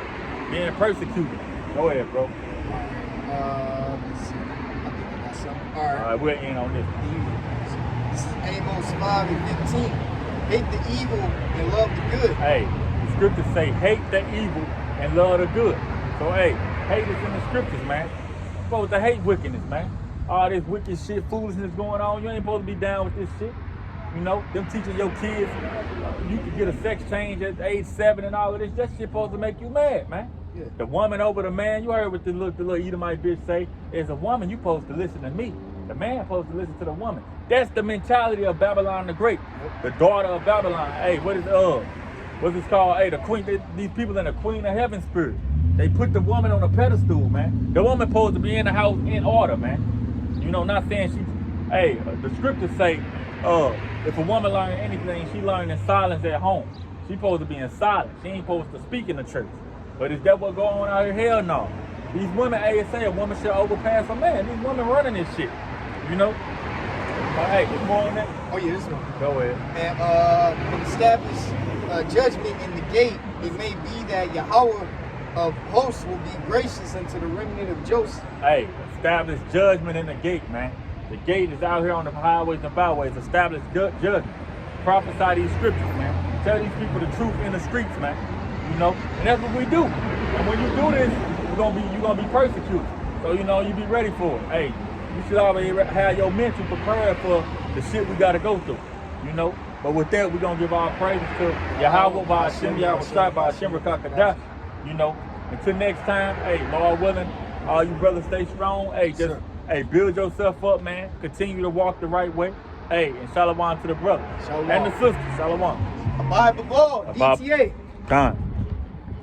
Being persecuted. Go ahead, bro. Let's see. I think I got something. All right. We're in on this. This is Amos 5 and 15. Hate the evil and love the good. Hey, the scriptures say hate the evil and love the good. So, hey, hate is in the scriptures, man. You're supposed to hate wickedness, man. All this wicked shit, foolishness going on. You ain't supposed to be down with this shit. Them teaching your kids you can get a sex change at age 7 and all of this. That shit supposed to make you mad, man. Yeah. The woman over the man, you heard what the little Edomite bitch say, as a woman, you supposed to listen to me. The man supposed to listen to the woman. That's the mentality of Babylon the Great. The daughter of Babylon. Hey, what's this called? Hey, the queen, these people in the queen of heaven spirit. They put the woman on a pedestal, man. The woman supposed to be in the house in order, man. Not saying the scriptures say, if a woman learn anything, she learn in silence at home. She supposed to be in silence. She ain't supposed to speak in the church. But is that what going on out here? Hell no. These women, say a woman should overpass a man. These women running this shit, Hey, there's more on that? Oh yeah, this one. Go ahead. And establish judgment in the gate. It may be that Yahweh of hosts will be gracious unto the remnant of Joseph. Hey, establish judgment in the gate, man. The gate is out here on the highways and byways. Establish judgment. Prophesy these scriptures, man. Tell these people the truth in the streets, man. And that's what we do. And when you do this, you're gonna be persecuted. So you be ready for it. Hey, you should already have your mental prepared for the shit we gotta go through. But with that, we're gonna give our praises to Yahweh by Hashem, Yahweh by Hashem Rakakadah. Until next time, hey, Lord willing, all you brothers stay strong. Hey, build yourself up, man. Continue to walk the right way. Hey, and shalom to the brothers. Shalom. And the sisters. Shalom. Abide the Lord. DTA. Time.